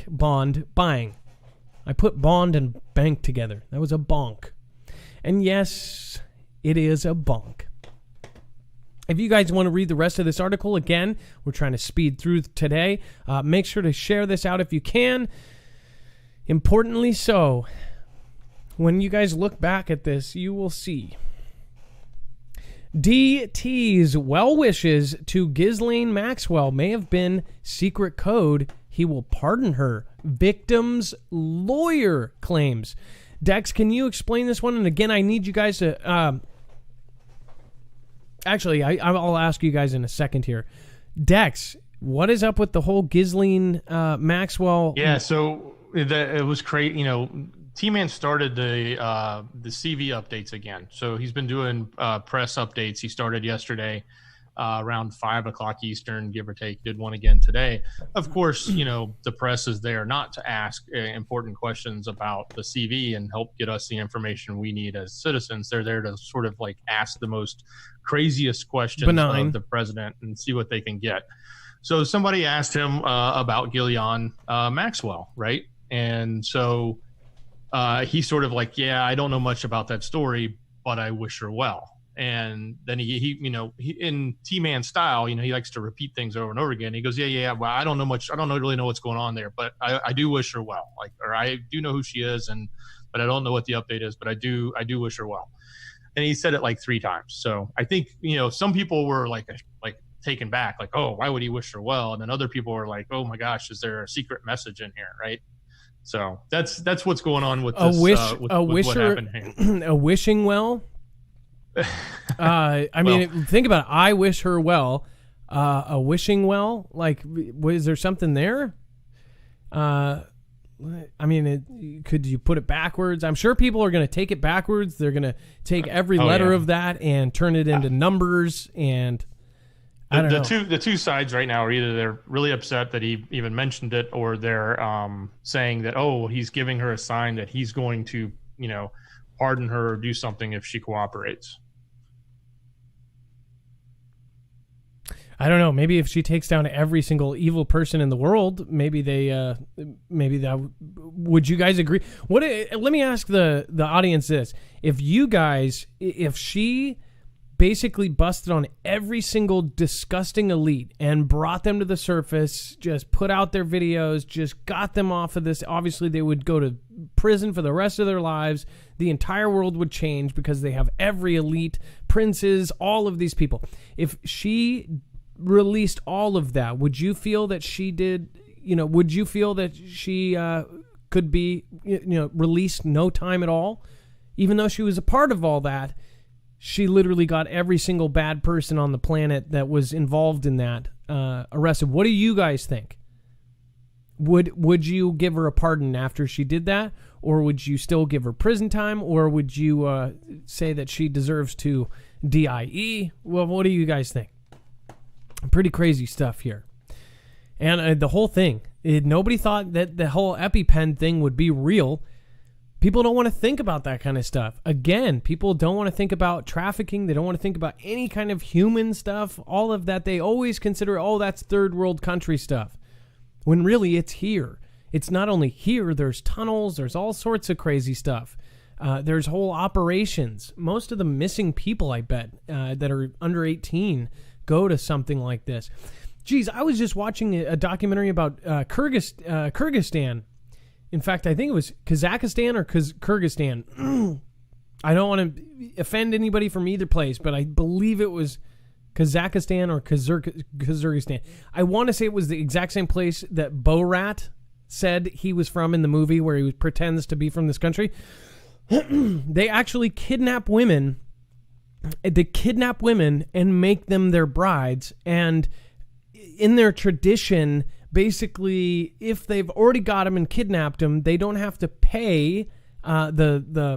bond buying. I put bond and bank together. That was a bonk. And yes, it is a bonk. If you guys want to read the rest of this article, again, we're trying to speed through today. Make sure to share this out if you can. Importantly so, when you guys look back at this, you will see DT's well wishes to Ghislaine Maxwell may have been secret code. He will pardon her. Victim's lawyer claims. Dex, can you explain this one? And again, I need you guys to... Actually, I'll ask you guys in a second here. Dex, what is up with the whole Ghislaine Maxwell? Yeah, so it was crazy. You know, T-Man started the CV updates again. So he's been doing press updates. He started yesterday around 5 o'clock Eastern, give or take. Did one again today. Of course, you know, the press is there not to ask important questions about the CV and help get us the information we need as citizens. They're there to sort of like ask the most craziest questions of the president and see what they can get. So somebody asked him about Ghislaine Maxwell, right? And so he sort of like, yeah, I don't know much about that story, but I wish her well. And then he you know, in T-Man style, you know, he likes to repeat things over and over again. He goes, yeah, well, I don't know much. I don't really know what's going on there, but I do wish her well. Like, or I do know who she is, but I don't know what the update is, but I do wish her well. And he said it like 3 times. So I think, you know, some people were like taken back, like, oh, why would he wish her well? And then other people were like, oh my gosh, is there a secret message in here, right? So that's what's going on with this. With what happened here. A wishing well. I mean, think about it. I wish her well. A wishing well. Like, was there something there? I mean, could you put it backwards? I'm sure people are going to take it backwards. They're going to take every letter of that and turn it into numbers. And I don't know. The two sides right now are either they're really upset that he even mentioned it, or they're saying that, oh, he's giving her a sign that he's going to, you know, pardon her or do something if she cooperates. I don't know. Maybe if she takes down every single evil person in the world, maybe that would you guys agree? Let me ask the audience this: if she basically busted on every single disgusting elite and brought them to the surface, just put out their videos, just got them off of this, obviously they would go to prison for the rest of their lives. The entire world would change because they have every elite, princes, all of these people. If she released all of that, would you feel that she did, would you feel that she could be, released no time at all? Even though she was a part of all that, she literally got every single bad person on the planet that was involved in that arrested. What do you guys think? Would you give her a pardon after she did that? Or would you still give her prison time? Or would you say that she deserves to DIE? Well, what do you guys think? Pretty crazy stuff here. And the whole thing, nobody thought that the whole EpiPen thing would be real. People don't want to think about that kind of stuff. Again, people don't want to think about trafficking. They don't want to think about any kind of human stuff. All of that, they always consider, that's third world country stuff. When really it's here. It's not only here, there's tunnels, there's all sorts of crazy stuff. There's whole operations. Most of the missing people, I bet, that are under 18 go to something like this. Geez, I was just watching a documentary about Kyrgyzstan. In fact, I think it was Kazakhstan or Kyrgyzstan. I don't want to offend anybody from either place, but I believe it was Kazakhstan or Kyrgyzstan. I want to say it was the exact same place that Borat said he was from in the movie where he pretends to be from this country. They actually kidnap women. They kidnap women and make them their brides. And in their tradition, basically, if they've already got them and kidnapped them, they don't have to pay the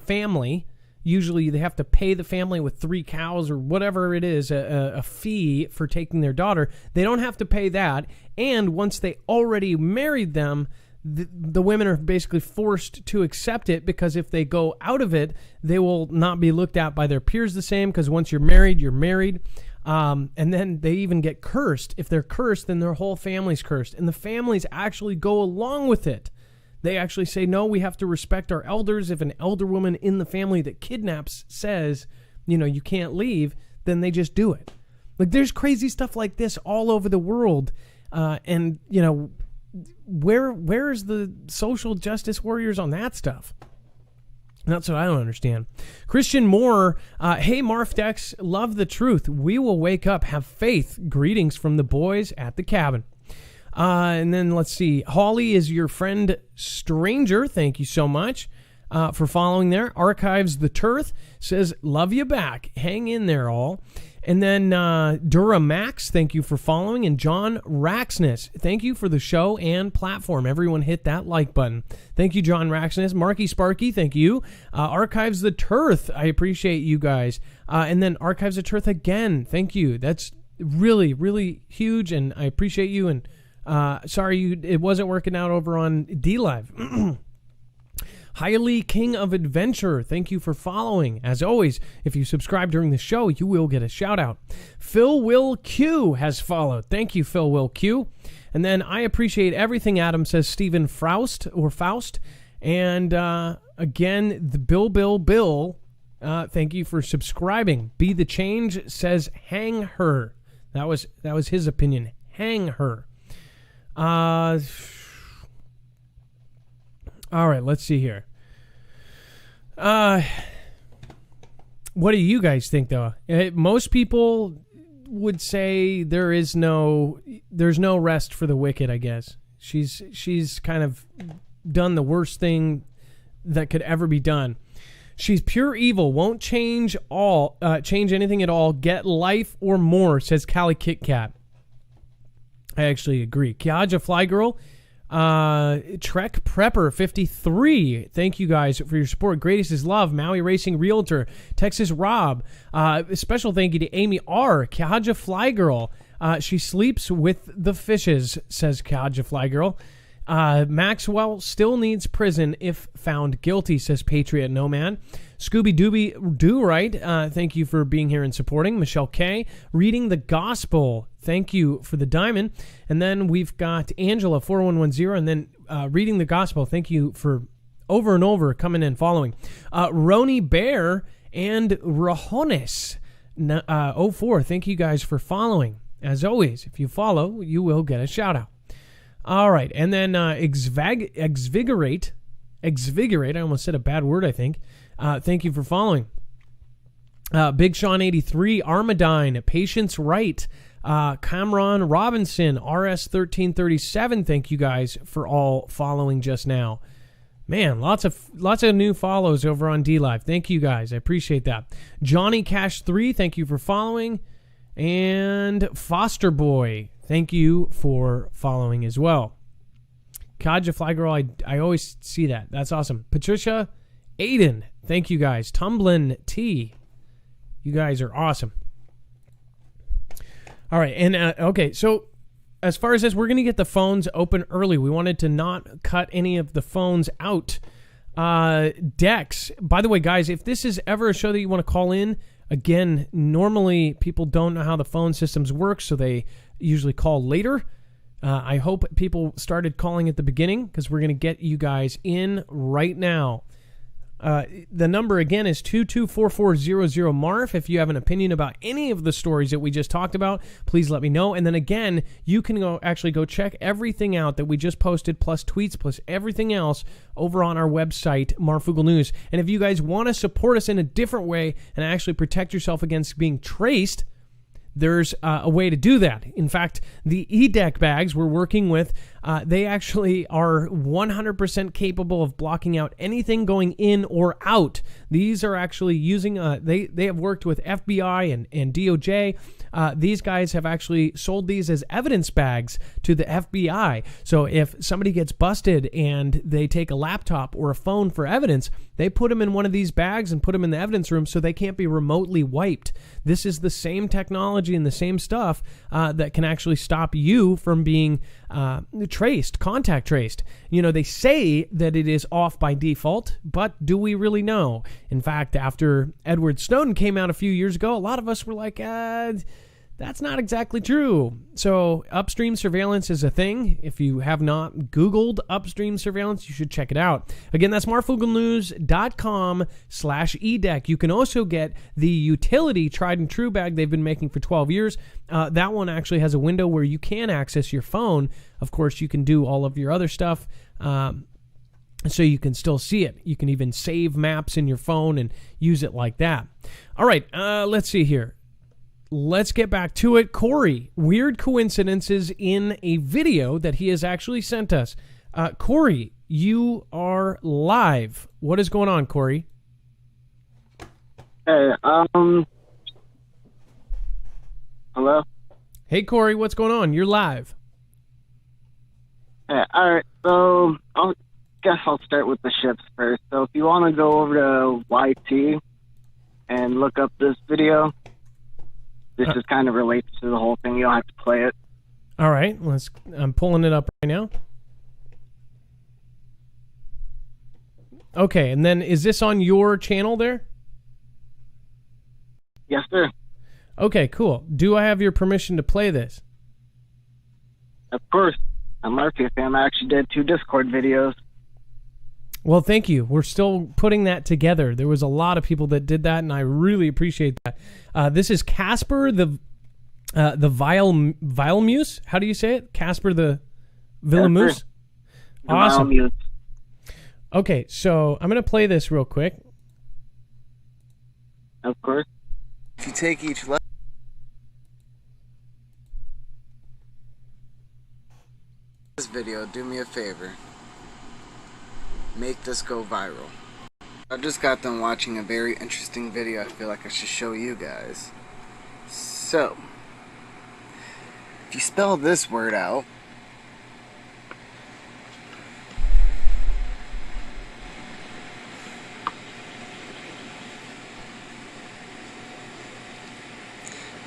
family. Usually they have to pay the family with 3 cows or whatever it is, a fee for taking their daughter. They don't have to pay that. And once they already married them, the women are basically forced to accept it, because if they go out of it, they will not be looked at by their peers the same, because once you're married, you're married. And then they even get cursed. If they're cursed, then their whole family's cursed. And the families actually go along with it. They actually say, no, we have to respect our elders. If an elder woman in the family that kidnaps says, you can't leave, then they just do it. Like, there's crazy stuff like this all over the world. And where's the social justice warriors on that stuff? That's what I don't understand. Christian Moore, hey, Marf Dex, love the truth. We will wake up, have faith. Greetings from the boys at the cabin. And then let's see. Holly is your friend stranger. Thank you so much for following there. Archives the Turth says, love you back. Hang in there all. And then Dura Max, thank you for following. And John Raxness, thank you for the show and platform. Everyone hit that like button. Thank you, John Raxness. Marky Sparky, thank you. Archives the Turth, I appreciate you guys. And then Archives the Turth again, thank you. That's really, really huge, and I appreciate you. And sorry it wasn't working out over on DLive. Highly King of Adventure, thank you for following. As always, if you subscribe during the show, you will get a shout out. Phil Will Q has followed. Thank you, Phil Will Q. And then I appreciate everything Adam says, Stephen Faust. And again, the Bill, thank you for subscribing. Be the Change says, hang her. That was his opinion. Hang her. All right, let's see here. What do you guys think, though? Most people would say there's no rest for the wicked, I guess. She's kind of done the worst thing that could ever be done. She's pure evil, won't change anything at all. Get life or more, says Callie Kit Kat. I actually agree. Kiaja Fly Girl. Trek Prepper 53, thank you guys for your support. Greatest is love. Maui Racing Realtor, Texas Rob, special thank you to Amy R. Kaja Fly Girl, she sleeps with the fishes, says Kaja Fly Girl. Maxwell still needs prison if found guilty, says Patriot Nomad. Scooby Dooby Do Right, thank you for being here and supporting. Michelle K. Reading the Gospel, thank you for the diamond. And then we've got Angela 4110, and then Reading the Gospel, thank you for over and over coming in following. Roni Bear and Rahones 04, thank you guys for following. As always, if you follow, you will get a shout out. All right, and then Exvigorate, I almost said a bad word, I think. Thank you for following. Big Sean 83, Armadine, Patience Wright, Cameron Robinson, RS 1337. Thank you guys for all following just now. Man, lots of new follows over on DLive. Thank you guys. I appreciate that. Johnny Cash 3, thank you for following. And Foster Boy, thank you for following as well. Kaja Fly Girl, I always see that. That's awesome. Patricia, Aiden, thank you guys. Tumblin T, you guys are awesome. All right, and okay, so as far as this, we're going to get the phones open early. We wanted to not cut any of the phones out. Dex, by the way, guys, if this is ever a show that you want to call in, again, normally people don't know how the phone systems work, so they usually call later. I hope people started calling at the beginning because we're going to get you guys in right now. The number again is 224-400-MARF. If you have an opinion about any of the stories that we just talked about, please let me know. And then again, you can go check everything out that we just posted, plus tweets, plus everything else over on our website, Marfoogle News. And if you guys want to support us in a different way and actually protect yourself against being traced, there's a way to do that. In fact, the E-Deck bags we're working with, they actually are 100% capable of blocking out anything going in or out. These are actually using, they have worked with FBI and DOJ. These guys have actually sold these as evidence bags to the FBI. So if somebody gets busted and they take a laptop or a phone for evidence, they put them in one of these bags and put them in the evidence room so they can't be remotely wiped. This is the same technology and the same stuff that can actually stop you from being contact traced. You know, they say that it is off by default, but do we really know? In fact, after Edward Snowden came out a few years ago, a lot of us were like, that's not exactly true. So upstream surveillance is a thing. If you have not Googled upstream surveillance, you should check it out. Again, that's marfooglenews.com/edeck. You can also get the utility tried and true bag they've been making for 12 years. That one actually has a window where you can access your phone. Of course, you can do all of your other stuff. So you can still see it. You can even save maps in your phone and use it like that. All right, let's see here. Let's get back to it. Corey, weird coincidences in a video that he has actually sent us. Corey, you are live. What is going on, Corey? Hey, hello? Hey, Corey, what's going on? You're live. Hey, all right, so I'll start with the ships first. So if you want to go over to YT and look up this video, this just kind of relates to the whole thing. You don't have to play it. All right, I'm pulling it up right now. Okay, and then is this on your channel there? Yes, sir. Okay, cool. Do I have your permission to play this? Of course. I'm Murphy fam. I actually did 2 Discord videos. Well, thank you. We're still putting that together. There was a lot of people that did that, and I really appreciate that. This is Casper the Vilemuse. How do you say it? Casper the Vilemuse? Awesome. Vilemuse. Okay, so I'm going to play this real quick. Of course. If you take each level, this video, do me a favor. Make this go viral. I just got done watching a very interesting video I feel like I should show you guys. So, if you spell this word out,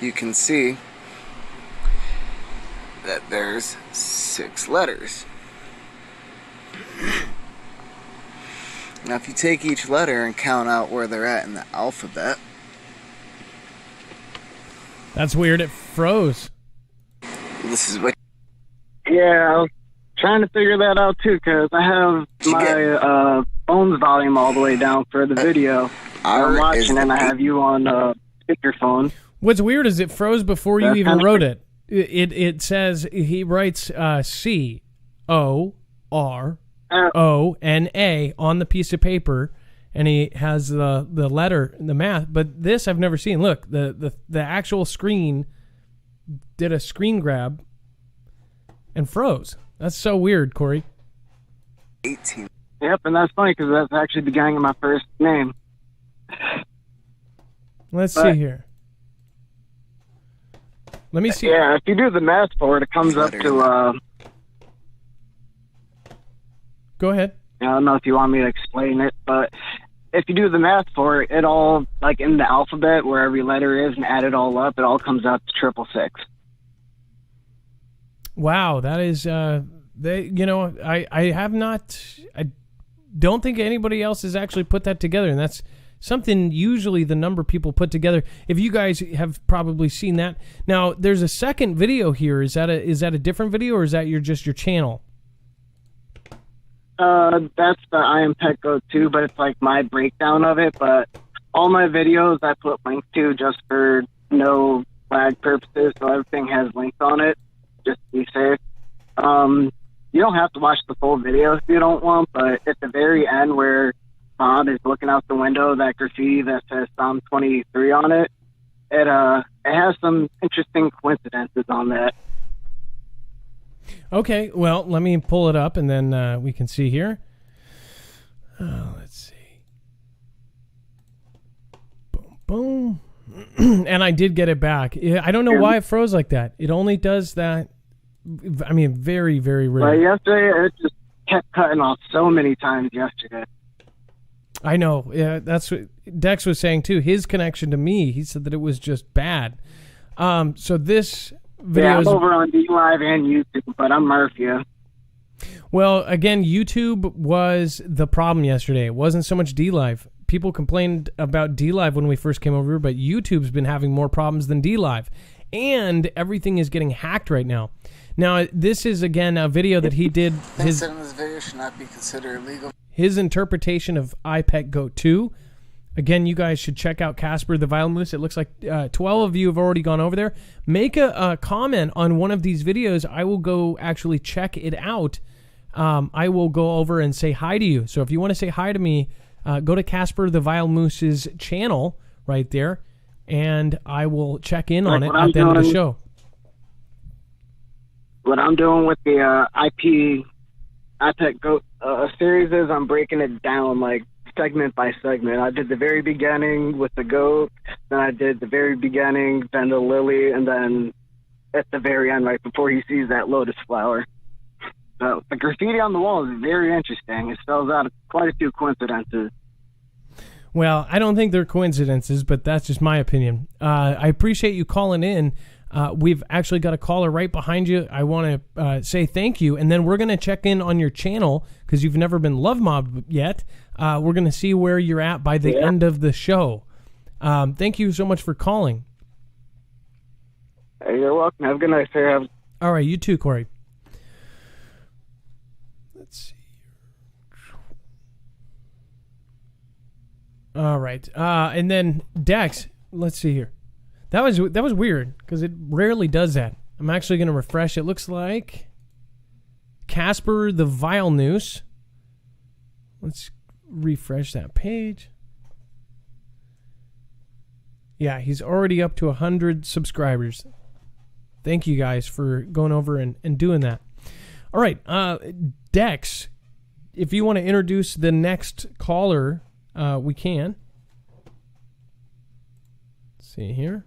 you can see that there's 6 letters. Now if you take each letter and count out where they're at in the alphabet. That's weird, it froze. This is what... Yeah, I was trying to figure that out too, because I have my phone's volume all the way down for the video. I'm watching and I have you on speakerphone. What's weird is it froze before you even wrote it. It says, he writes C-O-R-O-N-A on the piece of paper, and he has the letter, the math. But this I've never seen. Look, the actual screen did a screen grab and froze. That's so weird, Corey. 18. Yep, and that's funny because that's actually the beginning of my first name. Let's see here. Let me see. Yeah, if you do the math for it, it comes up to... Go ahead. I don't know if you want me to explain it, but if you do the math for it, it all, like in the alphabet, where every letter is, and add it all up, it all comes out to 666. Wow, that is... I have not... I don't think anybody else has actually put that together, and that's something usually the number people put together. If you guys have probably seen that. Now, there's a second video here. Is that a different video, or is that just your channel? That's the I Am Pet Go To, but it's like my breakdown of it. But all my videos I put links to just for no flag purposes, so everything has links on it, just to be safe. You don't have to watch the full video if you don't want, but at the very end where Bob is looking out the window, that graffiti that says Psalm 23 on it, it has some interesting coincidences on that. Okay, well, let me pull it up, and then we can see here. Let's see. Boom, boom. And I did get it back. I don't know why it froze like that. It only does that, I mean, very, very rare. But yesterday, it just kept cutting off so many times yesterday. I know. Yeah, that's what Dex was saying, too. His connection to me, he said that it was just bad. So this... Yeah, I'm over on DLive and YouTube, but I'm Murphy. Well, again, YouTube was the problem yesterday. It wasn't so much DLive. People complained about DLive when we first came over, but YouTube's been having more problems than DLive. And everything is getting hacked right now. Now, this is, again, a video that he did. Things said in this video should not be considered illegal. His interpretation of iPet Go 2. Again, you guys should check out Casper the Vile Moose. It looks like 12 of you have already gone over there. Make a comment on one of these videos. I will go actually check it out. I will go over and say hi to you. So if you want to say hi to me, go to Casper the Vile Moose's channel right there, and I will check in on it at the end of the show. What I'm doing with the iPet Goat series is I'm breaking it down like segment by segment. I did the very beginning with the goat, then I did the very beginning, then the lily, and then at the very end, right before he sees that lotus flower. So the graffiti on the wall is very interesting. It spells out quite a few coincidences. Well, I don't think they're coincidences, but that's just my opinion. I appreciate you calling in. We've actually got a caller right behind you. I want to say thank you, and then we're going to check in on your channel because you've never been love mobbed yet. We're going to see where you're at by the end of the show. Thank you so much for calling. Hey, you're welcome. Have a good night, sir. All right, you too, Corey. Let's see. All right, and then Dex. Let's see here. That was weird because it rarely does that. I'm actually going to refresh. It looks like Casper the Vile Noose. Let's refresh that page. Yeah, he's already up to 100 subscribers. Thank you guys for going over and doing that. All right, Dex, if you want to introduce the next caller, we can. Let's see here.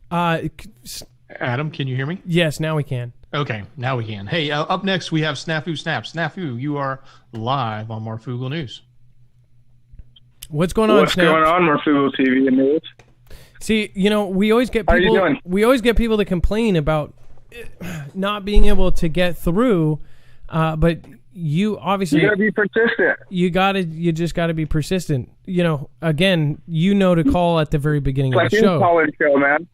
Adam, can you hear me? Yes, now we can. Okay, now we can. Hey, up next we have Snafu Snap. Snafu, you are live on Marfoogle News. What's going on, What's going on, Marfoogle TV and News? See, we always get How are you people. doing? We always get people to complain about not being able to get through, but you obviously You gotta be persistent. You just gotta be persistent. Again, to call at the very beginning It's of like the any show. call-in show, man.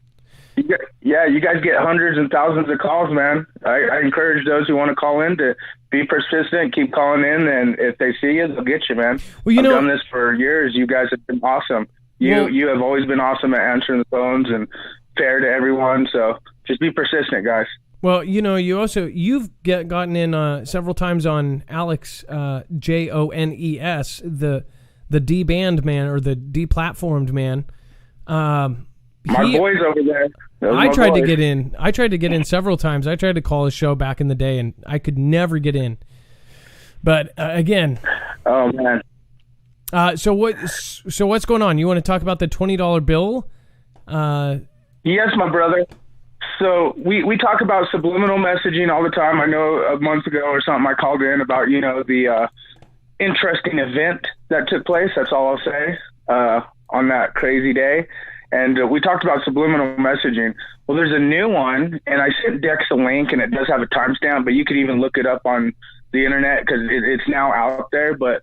You guys get hundreds and thousands of calls, man. I encourage those who want to call in to be persistent, keep calling in, and if they see you, they'll get you, man. Well, I've done this for years. You guys have been awesome. You have always been awesome at answering the phones and fair to everyone, so just be persistent, guys. Well, you've gotten in several times on Alex, Jones, the debanned man or the deplatformed man. My boy's over there. I tried to get in. I tried to get in several times. I tried to call his show back in the day, and I could never get in. But again, oh man. So what's going on? You want to talk about the $20 bill? Yes, my brother. So we talk about subliminal messaging all the time. I know a month ago or something I called in about the interesting event that took place. That's all I'll say on that crazy day. And we talked about subliminal messaging. Well, there's a new one, and I sent Dex a link, and it does have a timestamp, but you could even look it up on the internet because it's now out there. But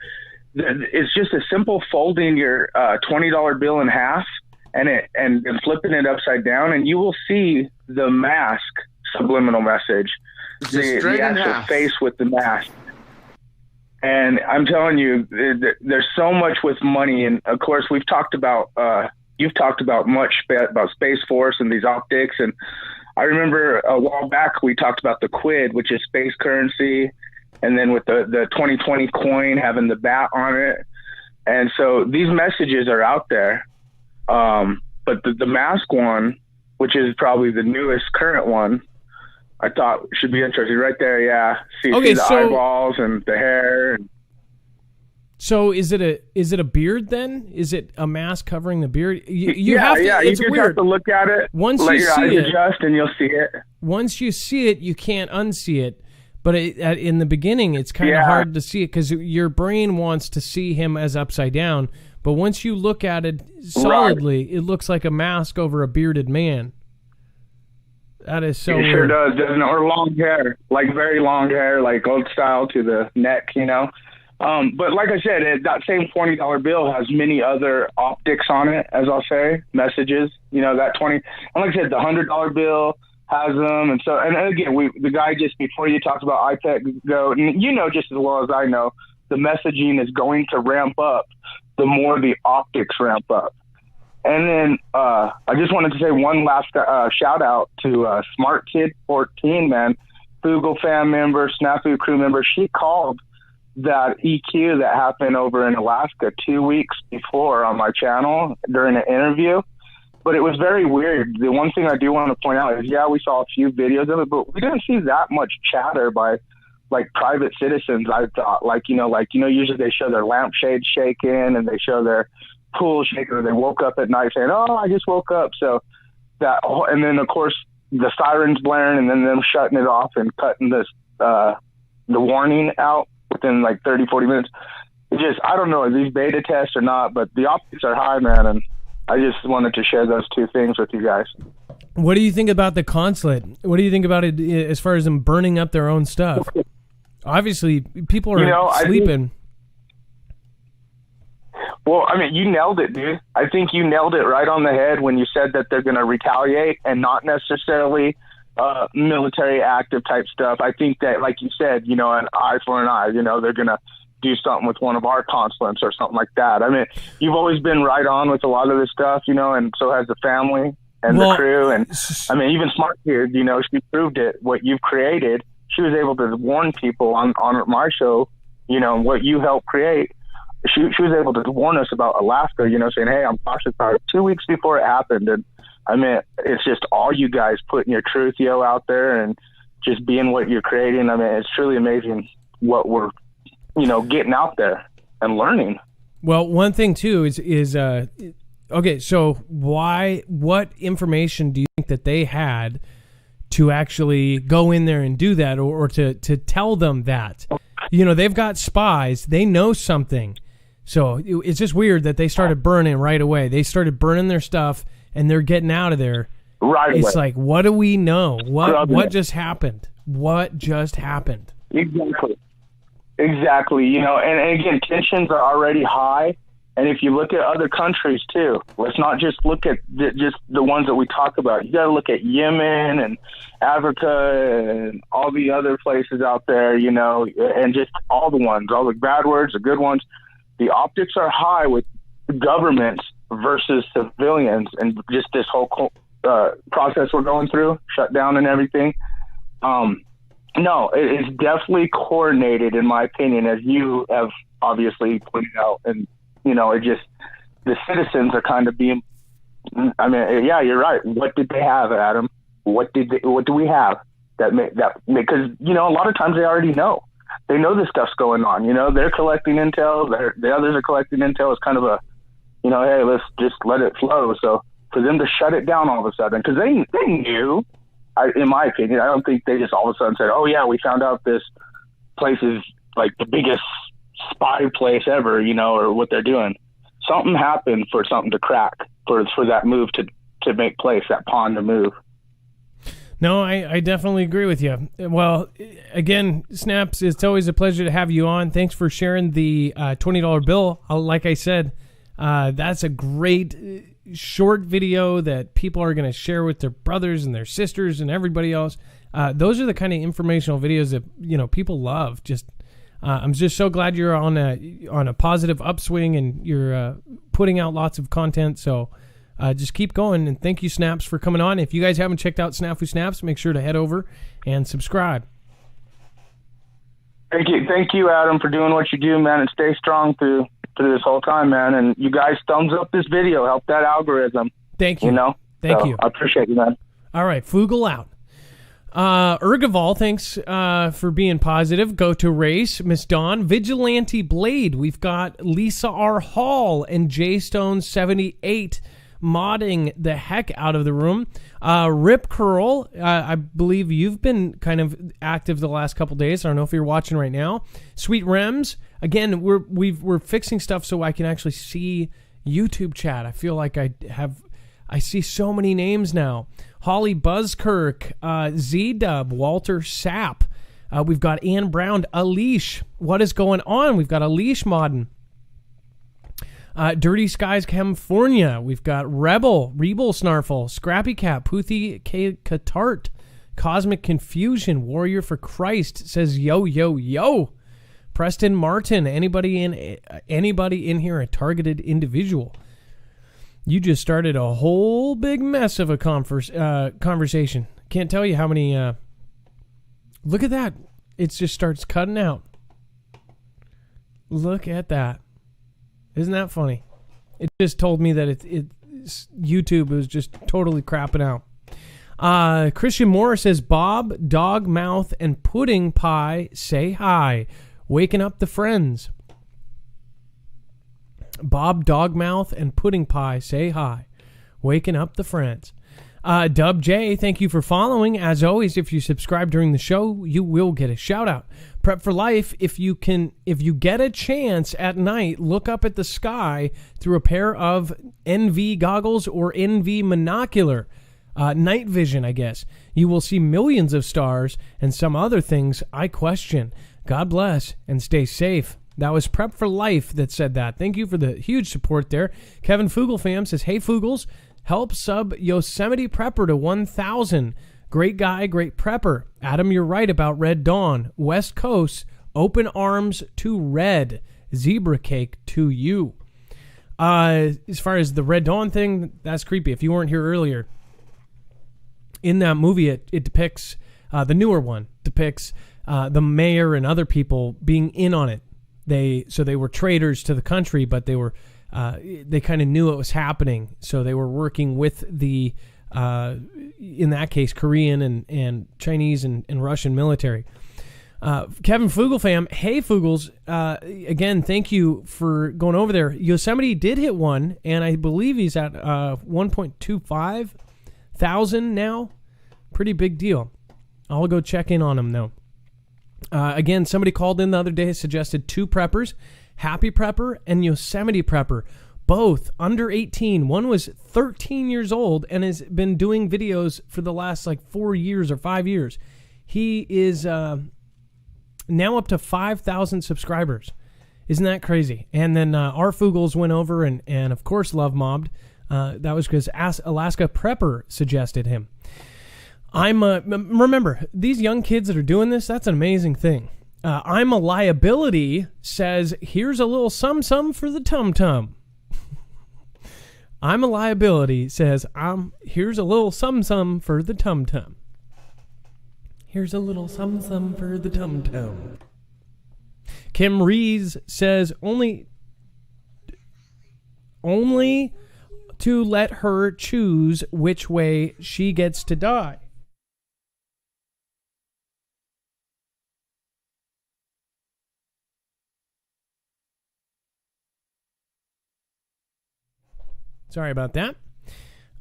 it's just a simple folding your $20 bill in half and flipping it upside down, and you will see the mask subliminal message, the actual face with the mask. And I'm telling you, there's so much with money, and of course we've talked about. You've talked about about Space Force and these optics. And I remember a while back, we talked about the quid, which is space currency. And then with the 2020 coin having the bat on it. And so these messages are out there. But the mask one, which is probably the newest current one, I thought should be interesting right there. Yeah. See the eyeballs and the hair. So is it a beard then? Is it a mask covering the beard? You have to look at it. Once let you your see eyes it, adjust and you'll see it. Once you see it, you can't unsee it. But in the beginning, it's kind of hard to see it because your brain wants to see him as upside down. But once you look at it solidly, it looks like a mask over a bearded man. That is so weird. It sure does, doesn't it? Or long hair, like very long hair, like old style to the neck, But like I said, that same $20 bill has many other optics on it, as I'll say, messages, that 20. And like I said, the $100 bill has them. And so, and again, the guy just before you talked about iPad Go, and just as well as I know, the messaging is going to ramp up the more the optics ramp up. And then I just wanted to say one last shout out to Smart Kid 14, man, Foogle fan member, Snafu crew member. She called that EQ that happened over in Alaska 2 weeks before on my channel during an interview. But it was very weird. The one thing I do want to point out is, we saw a few videos of it, but we didn't see that much chatter by private citizens. I thought usually they show their lampshades shaking and they show their pool shaking, or they woke up at night saying, "Oh, I just woke up." So that, and then of course the sirens blaring and then them shutting it off and cutting this, the warning out within 30, 40 minutes. I don't know if these beta tests or not, but the optics are high, man. And I just wanted to share those two things with you guys. What do you think about the consulate? What do you think about it as far as them burning up their own stuff? Obviously, people are sleeping. Well, I mean, you nailed it, dude. I think you nailed it right on the head when you said that they're going to retaliate and not necessarily military active type stuff. I think that, like you said, an eye for an eye, they're going to do something with one of our consulates or something like that. I mean, you've always been right on with a lot of this stuff, and so has the family and the crew. And I mean, even Smart Kid, she proved it, what you've created. She was able to warn people on my show, what you helped create. She was able to warn us about Alaska, saying, "Hey, I'm cautious about it," 2 weeks before it happened. And I mean, it's just all you guys putting your truth, out there and just being what you're creating. I mean, it's truly amazing what we're, getting out there and learning. Well, one thing too is okay. So what information do you think that they had to actually go in there and do that, or to tell them that, they've got spies, they know something. So it's just weird that they started burning right away. They started burning their stuff and they're getting out of there. Right. It's like, what do we know? What just happened? What just happened? Exactly. And again, tensions are already high. And if you look at other countries too, let's not just look at just the ones that we talk about. You got to look at Yemen and Africa and all the other places out there, and just all the ones, all the bad words, the good ones. The optics are high with governments versus civilians, and just this whole process we're going through, shutdown and everything. No, it's definitely coordinated, in my opinion, as you have obviously pointed out. And, it just, the citizens are kind of being, I mean, yeah, you're right. What did they have, Adam? What do we have because, a lot of times they already know. They know this stuff's going on. They're collecting intel. The others are collecting intel. It's kind of a, hey, let's just let it flow. So for them to shut it down all of a sudden, because they knew, in my opinion, I don't think they just all of a sudden said, oh, yeah, we found out this place is like the biggest spy place ever, or what they're doing. Something happened for something to crack, for that move to make place, that pawn to move. No, I definitely agree with you. Well, again, Snaps, it's always a pleasure to have you on. Thanks for sharing the $20 bill. Like I said, that's a great short video that people are going to share with their brothers and their sisters and everybody else. Those are the kind of informational videos that people love. I'm just so glad you're on a positive upswing and you're putting out lots of content. So just keep going, and thank you, Snaps, for coming on. If you guys haven't checked out Snafu Snaps, make sure to head over and subscribe. Thank you, Adam, for doing what you do, man, and stay strong through this whole time, man. And you guys thumbs up this video, help that algorithm. Thank you. Thank you. I appreciate you, man. All right, Foogle out. Ergaval, thanks for being positive. Go to Race, Miss Dawn, Vigilante Blade. We've got Lisa R. Hall and JStone78 modding the heck out of the room. Rip Curl, I believe you've been kind of active the last couple days. I don't know if you're watching right now. Sweet Rems, again, we're fixing stuff so I can actually see YouTube chat. I feel like I see so many names now. Holly Buzzkirk, Z-Dub, Walter Sapp. We've got Ann Brown, Alish. What is going on? We've got Alish modding. Dirty Skies, California. We've got Rebel Snarfle, Scrappy Cat, Puthi Katart, Cosmic Confusion, Warrior for Christ says yo, yo, yo. Preston Martin, anybody in here a targeted individual? You just started a whole big mess of a conversation. Can't tell you how many. Look at that. It just starts cutting out. Look at that. Isn't that funny? It just told me that YouTube was just totally crapping out. Christian Moore says, Bob, Dogmouth, and Pudding Pie say hi. Waking up the friends. Bob, Dogmouth, and Pudding Pie say hi. Waking up the friends. Dub J, thank you for following. As always, if you subscribe during the show, you will get a shout out. Prep for Life, if you get a chance at night, look up at the sky through a pair of NV goggles or NV monocular. Night vision, I guess. You will see millions of stars and some other things I question. God bless and stay safe. That was Prep for Life that said that. Thank you for the huge support there. Kevin Foogle fam says, hey, Foogles, help sub Yosemite Prepper to 1,000. Great guy, great prepper. Adam, you're right about Red Dawn. West Coast, open arms to Red. Zebra cake to you. As far as the Red Dawn thing, that's creepy. If you weren't here earlier, in that movie, it depicts, the newer one, depicts the mayor and other people being in on it. They were traitors to the country, but they kind of knew it was happening. So they were working with the, in that case, Korean and Chinese and Russian military. Kevin Foogle fam, hey Foogles, again, thank you for going over there. Yosemite did hit one, and I believe he's at 1.25 thousand now. Pretty big deal. I'll go check in on him though. Again, somebody called in the other day, suggested two preppers, Happy Prepper and Yosemite Prepper, both under 18. One was 13 years old and has been doing videos for the last 4 years or 5 years. He is now up to 5,000 subscribers. Isn't that crazy? And then our Foogles went over and of course love mobbed. That was because Alaska Prepper suggested him. Remember, these young kids that are doing this, that's an amazing thing. I'm a Liability says, here's a little sum for the tum-tum. I'm a Liability says, here's a little sum for the tum-tum. Here's a little some for the tum-tum. Kim Rees says only to let her choose which way she gets to die. Sorry about that.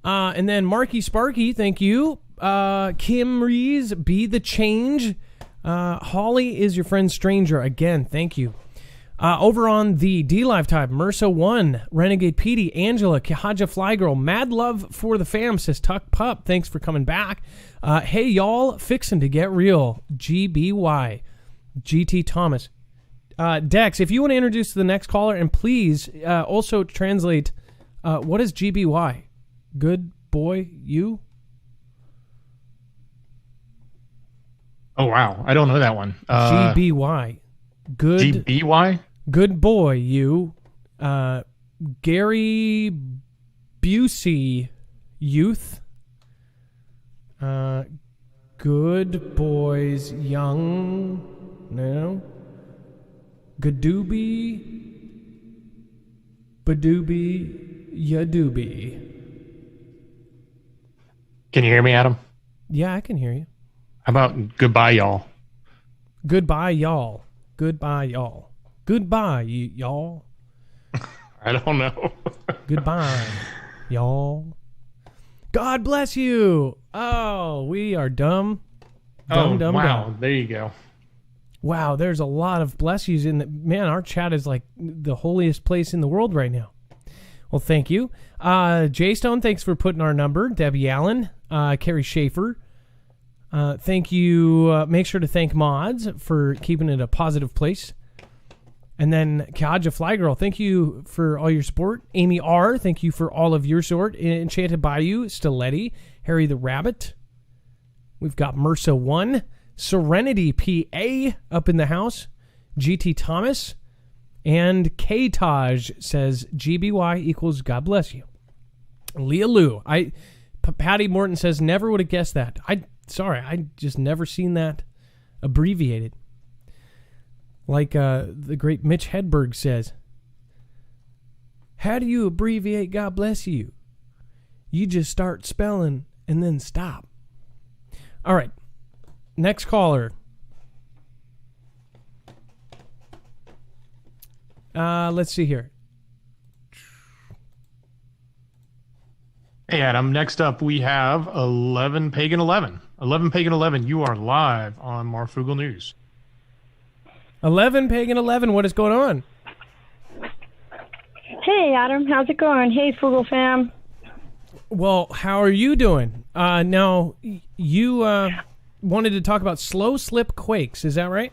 And then Marky Sparky, thank you. Kim Rees, be the change. Holly is your friend stranger. Again, thank you. Over on the D-Live Type, Mersa 1, Renegade Petey, Angela, Kahaja Flygirl, Mad Love for the Fam, says Tuck Pup, thanks for coming back. Hey, y'all, fixin' to get real. GBY. GT Thomas. Dex, if you want to introduce the next caller, and please also translate, what is GBY? Good boy, you? Oh, wow. I don't know that one. GBY. Good. GBY? Good boy, you. Gary Busey, youth. Good boys, young. No. Gadooby. Badooby. Yadooby. Can you hear me, Adam? Yeah, I can hear you. How about goodbye, y'all? Goodbye, y'all. Goodbye, y'all. Goodbye, y'all. I don't know. Goodbye, y'all. God bless you. Oh, we are dumb. Dumb. Wow. There you go. Wow, there's a lot of bless yous in the... Man, our chat is like the holiest place in the world right now. Well, thank you. J-Stone, thanks for putting our number. Debbie Allen, Carrie Schaefer. Thank you. Make sure to thank Mods for keeping it a positive place. And then Kaja Flygirl, thank you for all your support. Amy R., thank you for all of your support. Enchanted Bayou, Stiletti, Harry the Rabbit. We've got Mersa 1, Serenity PA up in the house, GT Thomas, and K-Taj says GBY equals God bless you. Leah Lou, Patty Morton says never would have guessed that. Sorry, I just never seen that abbreviated. Like the great Mitch Hedberg says, how do you abbreviate God bless you? You just start spelling and then stop. All right, next caller. Let's see here. Hey, Adam. Next up, we have 11 Pagan 11. 11 Pagan 11, you are live on Marfoogle News. 11 Pagan 11, what is going on? Hey, Adam. How's it going? Hey, Foogle fam. Well, how are you doing? Now, you wanted to talk about slow slip quakes, is that right?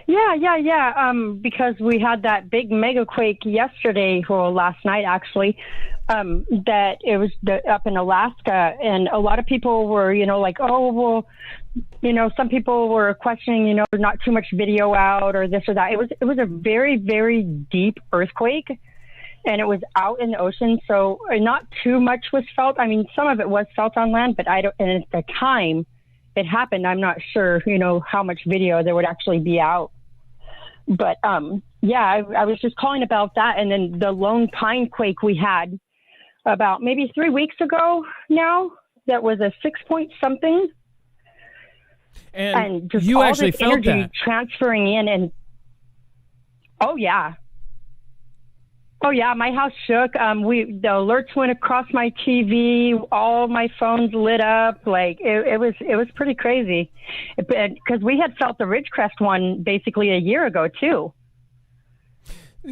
Yeah. Because we had that big mega quake yesterday, or last night actually, that it was up in Alaska, and a lot of people were, like, oh, well, some people were questioning, not too much video out or this or that. It was a very, very deep earthquake, and it was out in the ocean, so not too much was felt. I mean, some of it was felt on land, but and at the time it happened, I'm not sure, how much video there would actually be out. But I was just calling about that, and then the Lone Pine quake we had about maybe 3 weeks ago now. That was a 6 point something, and just you all actually this felt energy that transferring in, and oh yeah, my house shook. The alerts went across my TV, all my phones lit up. Like it was pretty crazy, because we had felt the Ridgecrest one basically a year ago too.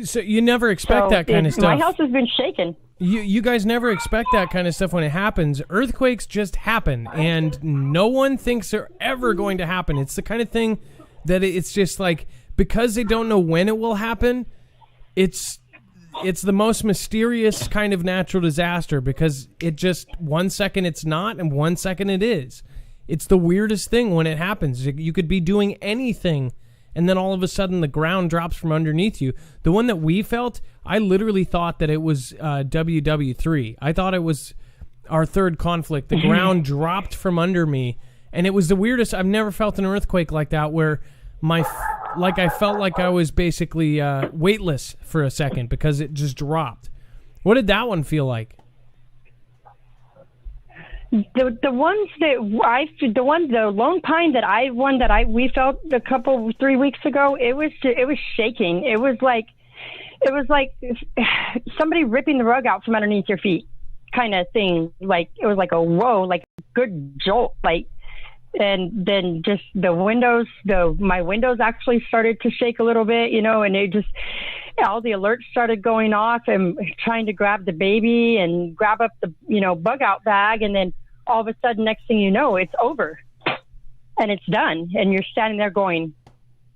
So you never expect that kind of stuff. My house has been shaken. You guys never expect that kind of stuff when it happens. Earthquakes just happen, and no one thinks they're ever going to happen. It's the kind of thing that it's just like, because they don't know when it will happen, it's the most mysterious kind of natural disaster, because it just 1 second it's not and 1 second it is. It's the weirdest thing when it happens. You could be doing anything, and then all of a sudden the ground drops from underneath you. The one that we felt, I literally thought that it was WW3. I thought it was our third conflict, the ground dropped from under me, and it was the weirdest. I've never felt an earthquake like that, where I felt like I was basically weightless for a second because it just dropped. What did that one feel like? The Lone Pine that we felt 3 weeks ago, it was shaking. It was like somebody ripping the rug out from underneath your feet, kind of thing. Like it was like a whoa, like a good jolt, like. And then just my windows actually started to shake a little bit, and it just, all the alerts started going off, and trying to grab the baby and grab up the, bug out bag. And then all of a sudden, next thing you know, it's over and it's done. And you're standing there going,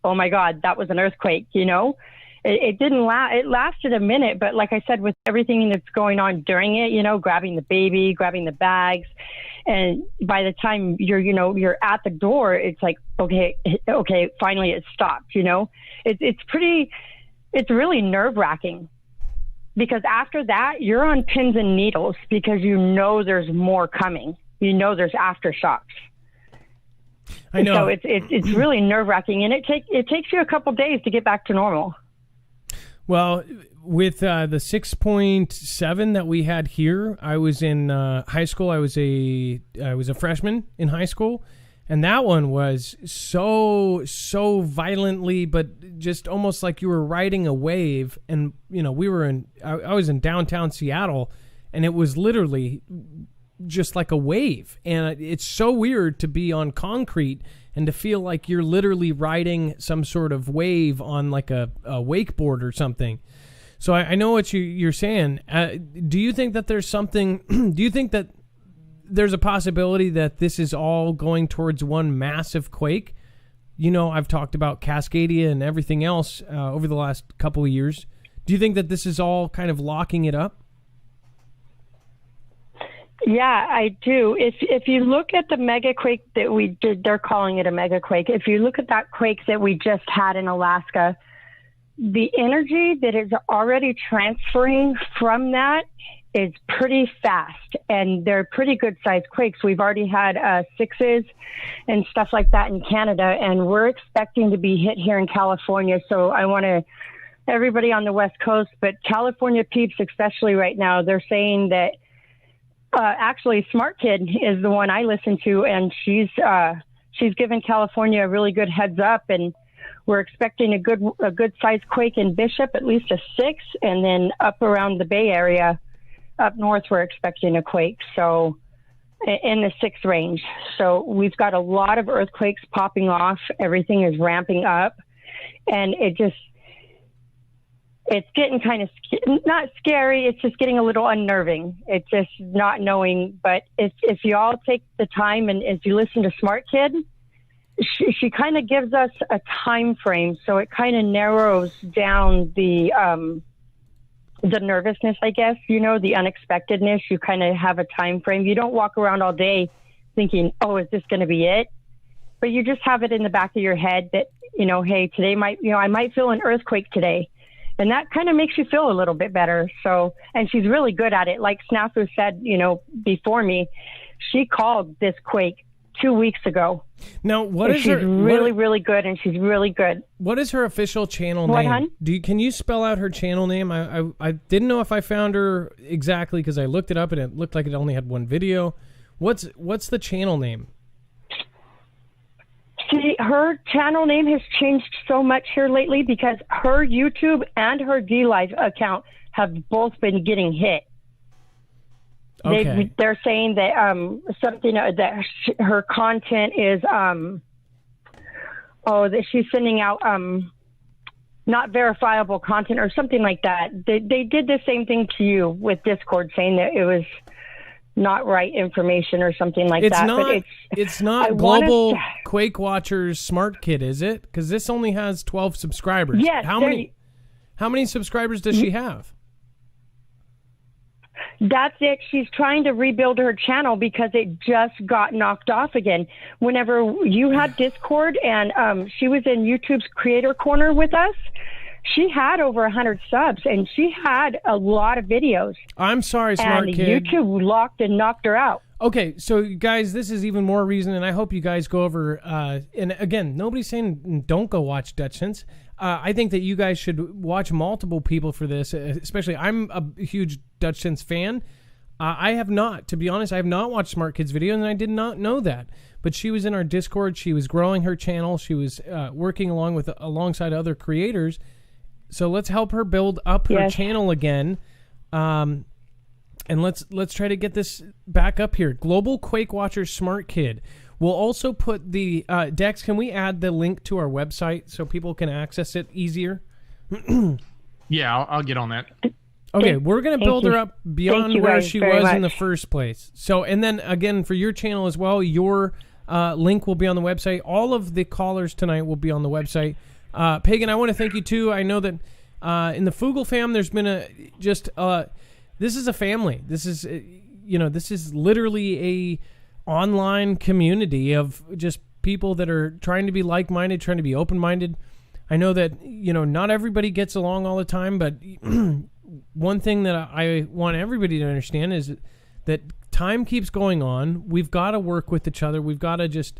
oh my God, that was an earthquake, It didn't last. It lasted a minute, but like I said, with everything that's going on during it, grabbing the baby, grabbing the bags, and by the time you're at the door, it's like, okay, finally it stopped. It's really nerve wracking, because after that you're on pins and needles, because there's more coming. There's aftershocks. I know. So it's really nerve wracking, and it takes you a couple days to get back to normal. Well, with the 6.7 that we had here, I was in high school. I was a freshman in high school, and that one was so violently, but just almost like you were riding a wave. And we were I was in downtown Seattle, and it was literally just like a wave. And it's so weird to be on concrete and to feel like you're literally riding some sort of wave on like a wakeboard or something. So I know what you're saying. Do you think that there's something, do you think that there's a possibility that this is all going towards one massive quake? I've talked about Cascadia and everything else over the last couple of years. Do you think that this is all kind of locking it up? Yeah, I do. If you look at the mega quake that we did, they're calling it a mega quake. If you look at that quake that we just had in Alaska, the energy that is already transferring from that is pretty fast, and they're pretty good sized quakes. We've already had 6s and stuff like that in Canada, and we're expecting to be hit here in California. So I want to, everybody on the West Coast, but California peeps especially right now, they're saying that actually Smart Kid is the one I listen to, and she's given California a really good heads up, and we're expecting a good sized quake in Bishop, at least a 6, and then up around the Bay Area, up north, we're expecting a quake. So in the 6 range. So we've got a lot of earthquakes popping off. Everything is ramping up, and it's getting kind of not scary. It's just getting a little unnerving. It's just not knowing. But if you all take the time and as you listen to Smart Kid, she kind of gives us a time frame, so it kind of narrows down the nervousness, I guess. The unexpectedness. You kind of have a time frame. You don't walk around all day thinking, "Oh, is this going to be it?" But you just have it in the back of your head that hey, today I might feel an earthquake today. And that kind of makes you feel a little bit better. So, and she's really good at it. Like Snafu said, before me, she called this quake 2 weeks ago. Now, she's really good, and she's really good. What is her official channel name? What, hon? Can you spell out her channel name? I didn't know if I found her exactly because I looked it up and it looked like it only had one video. What's the channel name? See, her channel name has changed so much here lately because her YouTube and her DLive account have both been getting hit. Okay. They're saying that that her content is that she's sending out not verifiable content or something like that. They did the same thing to you with Discord, saying that it was not right information or something like that. It's not Global Quake Watchers Smart Kid, is it? Because this only has 12 subscribers. Yes. How many subscribers does she have? That's it. She's trying to rebuild her channel because it just got knocked off again. Whenever you had Discord and she was in YouTube's Creator Corner with us, she had over 100 subs, and she had a lot of videos. I'm sorry, smart and kid. YouTube locked and knocked her out. Okay, so guys, this is even more reason, and I hope you guys go over. And again, nobody's saying don't go watch Dutch Sense. I think that you guys should watch multiple people for this. Especially, I'm a huge Dutch Sense fan. I have not, to be honest, I have not watched Smart Kid's video, and I did not know that. But she was in our Discord. She was growing her channel. She was working alongside other creators. So let's help her build up her channel again. And let's try to get this back up here. Global Quake Watcher Smart Kid. We'll also put the Dex. Can we add the link to our website so people can access it easier? Yeah, I'll get on that. Okay, we're going to build her up beyond where she was in the much. first place. So, and then again, for your channel as well, your link will be on the website. All of the callers tonight will be on the website. Pagan, I want to thank you too. I know that in the Foogle fam, there's been this is a family. This is literally a online community of just people that are trying to be like-minded, trying to be open-minded. I know that, not everybody gets along all the time, but one thing that I want everybody to understand is that time keeps going on. We've got to work with each other. We've got to just,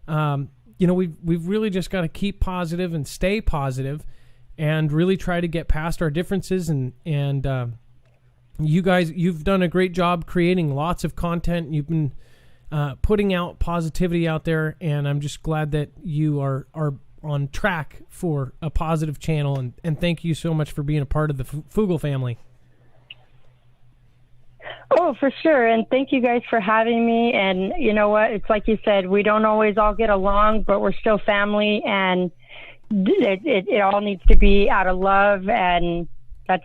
we've really just got to keep positive and stay positive and really try to get past our differences. And you guys, you've done a great job creating lots of content. You've been putting out positivity out there, and I'm just glad that you are on track for a positive channel, and thank you so much for being a part of the Foogle family. Oh, for sure. And thank you guys for having me. And you know what? It's like you said, we don't always all get along, but we're still family, and it all needs to be out of love. And that's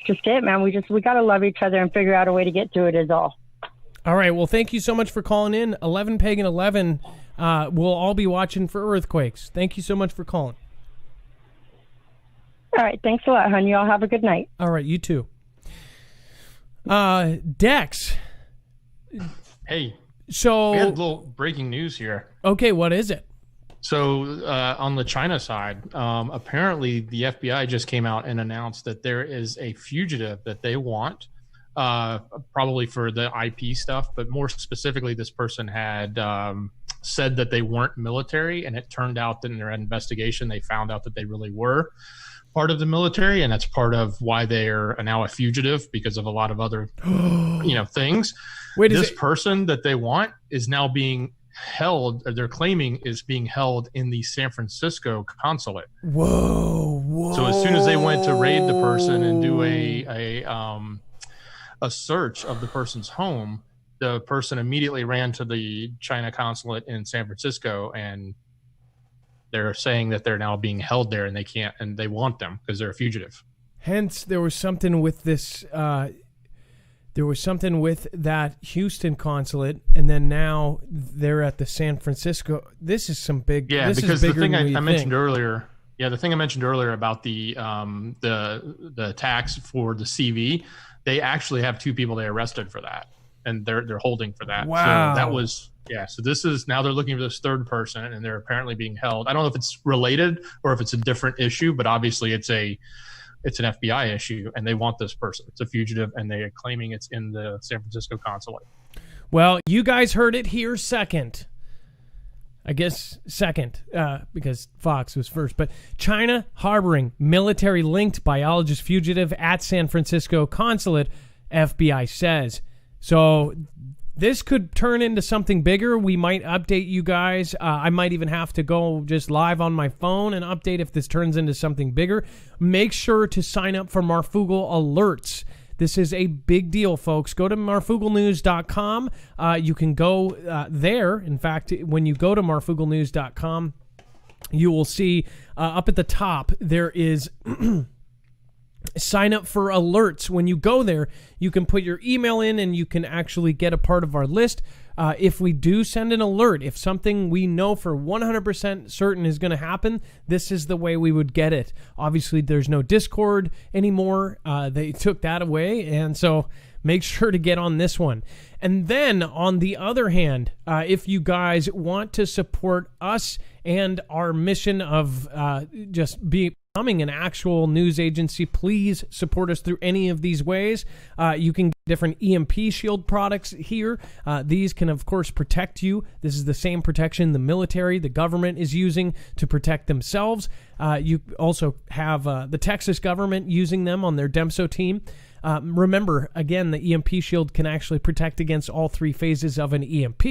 just it, man. We got to love each other and figure out a way to get through it is all. All right. Well, thank you so much for calling in. 11 Pagan 11. We'll all be watching for earthquakes. Thank you so much for calling. All right. Thanks a lot, hon. You all have a good night. All right. You too. Dex. Hey. So we had a little breaking news here. Okay. What is it? So on the China side, apparently the FBI just came out and announced that there is a fugitive that they want. Probably for the IP stuff, but more specifically, this person had said that they weren't military, and it turned out that in their investigation, they found out that they really were part of the military, and that's part of why they are now a fugitive because of a lot of other, things. Wait, this person that they want is now being held, or they're claiming is being held in the San Francisco consulate. Whoa. So as soon as they went to raid the person and do a search of the person's home, the person immediately ran to the China consulate in San Francisco, and they're saying that they're now being held there, and they can't, and they want them because they're a fugitive. Hence, there was something with this. There was something with that Houston consulate, and then now they're at the San Francisco. This is some big. Yeah, this because is the thing I mentioned think. earlier. Yeah, the thing I mentioned earlier about the tax for the CV. They actually have 2 people they arrested for that, and they're holding for that. Wow. So that was So this is now they're looking for this third person, and they're apparently being held. I don't know if it's related or if it's a different issue, but obviously it's an FBI issue, and they want this person. It's a fugitive, and they are claiming it's in the San Francisco consulate. Well, you guys heard it here second. I guess second, because Fox was first. But China harboring military-linked biologist fugitive at San Francisco consulate, FBI says. So this could turn into something bigger. We might update you guys. I might even have to go just live on my phone and update if this turns into something bigger. Make sure to sign up for Marfoogle alerts. This is a big deal, folks. Go to marfooglenews.com. You can go there. In fact, when you go to marfooglenews.com, you will see up at the top there is sign up for alerts. When you go there, you can put your email in and you can actually get a part of our list. If we do send an alert, if something we know for 100% certain is going to happen, this is the way we would get it. Obviously, there's no Discord anymore. They took that away, and so make sure to get on this one. And then, on the other hand, if you guys want to support us and our mission of just being becoming an actual news agency, please support us through any of these ways. You can get different EMP shield products here. These can, of course, protect you. This is the same protection the military, the government is using to protect themselves. You also have the Texas government using them on their DEMSO team. Remember, again, the EMP shield can actually protect against all three phases of an EMP,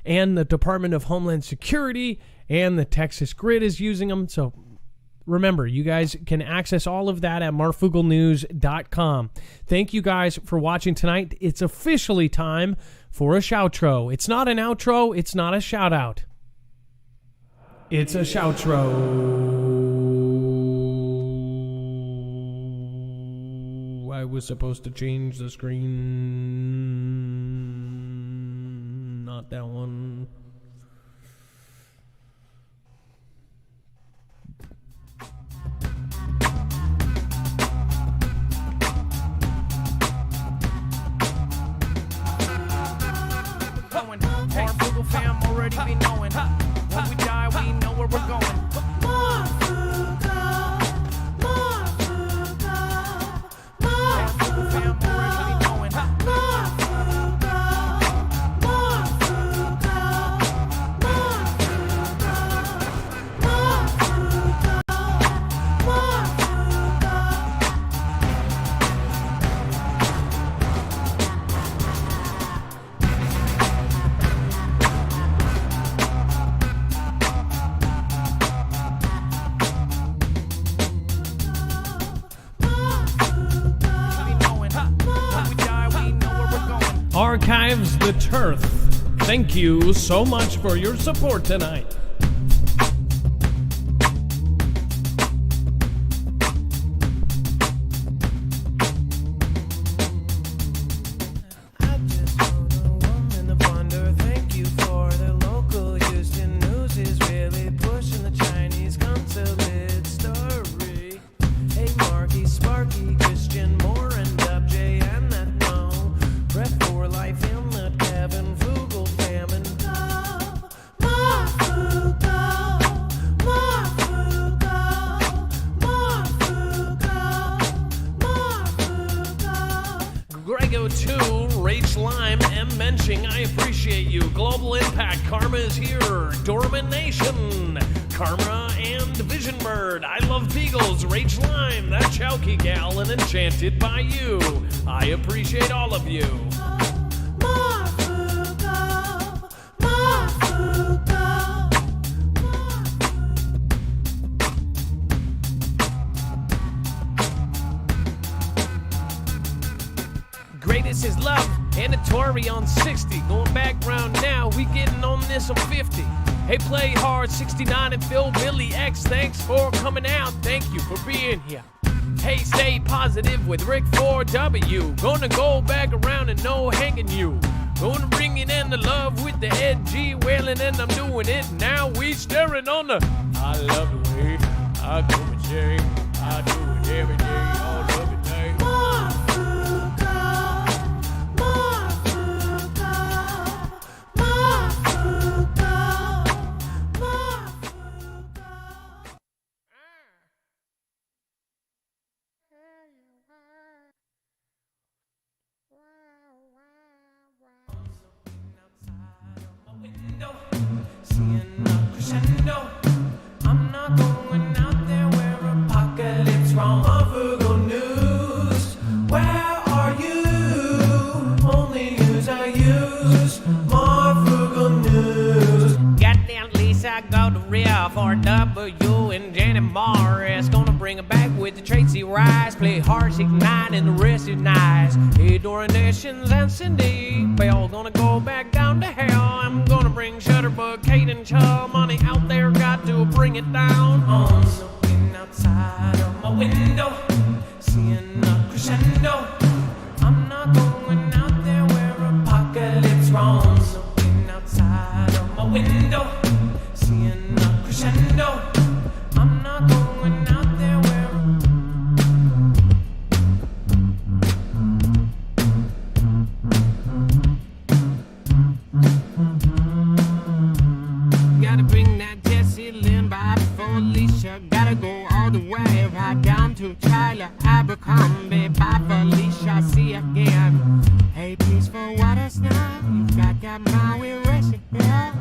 and the Department of Homeland Security and the Texas Grid is using them. So remember, you guys can access all of that at marfooglenews.com. Thank you guys for watching tonight. It's officially time for a shoutro. It's not an outro. It's not a shout out. It's a shoutro. I was supposed to change the screen. Not that one. Marfoogle fam already be knowing. When we die, we know where we're going. Archives the Turf. Thank you so much for your support tonight. I appreciate you. Global Impact, Karma is here. Domination, Karma and Vision Bird. I love Beagles, Rach Lime, that Chowky gal, and Enchanted by You. I appreciate all of you. Greatest is love. And a Tory on 60. Going back round now, we getting on this on 50. Hey, play hard 69 and Phil Billy X. Thanks for coming out. Thank you for being here. Hey, stay positive with Rick 4W. Gonna go back around and no hanging you. Gonna bring it in the love with the edgy wailing, and I'm doing it now. We staring on the I love the way I do it, Jay. I do it every day, all of the day. I'm not going out there where apocalypse wrong. Marfoogle News, where are you? Only news I use. Marfoogle News. Goddamn, Lisa, go to real for W and Janet Morris. Gonna bring it back with the Tracy Rice. Play hard, 69 and the rest is nice. Hey, Dora Nations and Cindy Bell. Gonna go back down to hell. I'm gonna bring Shutterbug, Kate and Chubb. Money out there, got to bring it down. On looking outside of my window, seeing a crescendo. I'm not going out there where apocalypse wrongs. Looking outside of my window, seeing a crescendo. I'm not going out there where gotta bring that Jessie Lynn by before Alicia. Gotta go all the way baby. Bye, Felicia. See you again. Hey, peaceful waters now. You got my way racing. Yeah,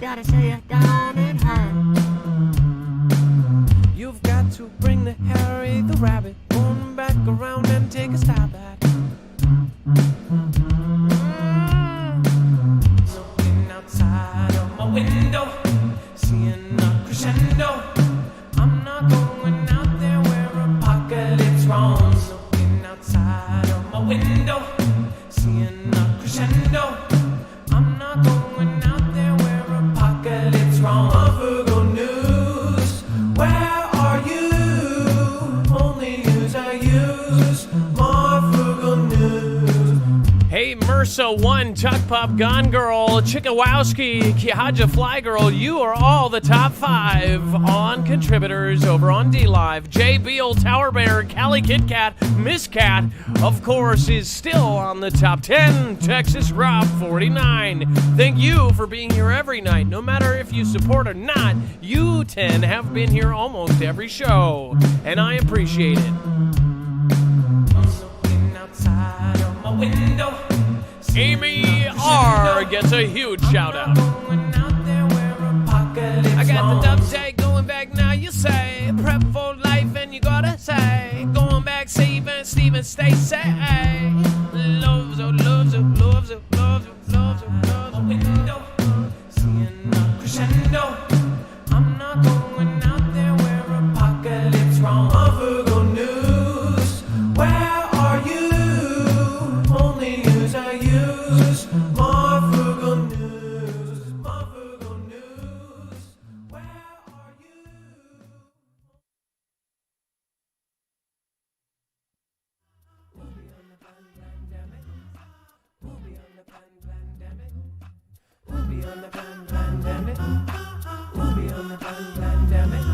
gotta say it down in her. You've got to bring the Harry the rabbit on back around and take a stab at. Looking outside of my window, seeing a crescendo. I'm not going out there where apocalypse roams. Looking outside of my window, seeing a crescendo. I'm not going out there where apocalypse roams. Marfoogle News, where are you? Only news I use. Marfoogle News. Hey, Mersa One, Chuck Pup, Gone Girl, Chickawowski, Kihaja Fly Girl, you are all the top 5 on contributors over on D-Live. Jay Beal, Tower Bear, Callie Kit Kat, Miss Cat, of course, is still on the top 10. Texas Rob 49. Thank you for being here every night. No matter if you support or not, you 10 have been here almost every show, and I appreciate it. Looking outside of my window. Amy R gets a huge shout out. I got the dub tag going back now, you say. Prep for life and you gotta say. Going back, Steven, stay say. Loves it, loves it, loves it, loves it, loves it, loves it. Window, seeing a crescendo. I'm not going out there where apocalypse roams. Marfoogle News, where are you? Only news I use. Marfoogle News, Marfoogle News, where are you? We'll be on the pandemic. We'll be on the pandemic. We'll be on the pandemic. We'll be on the pandemic.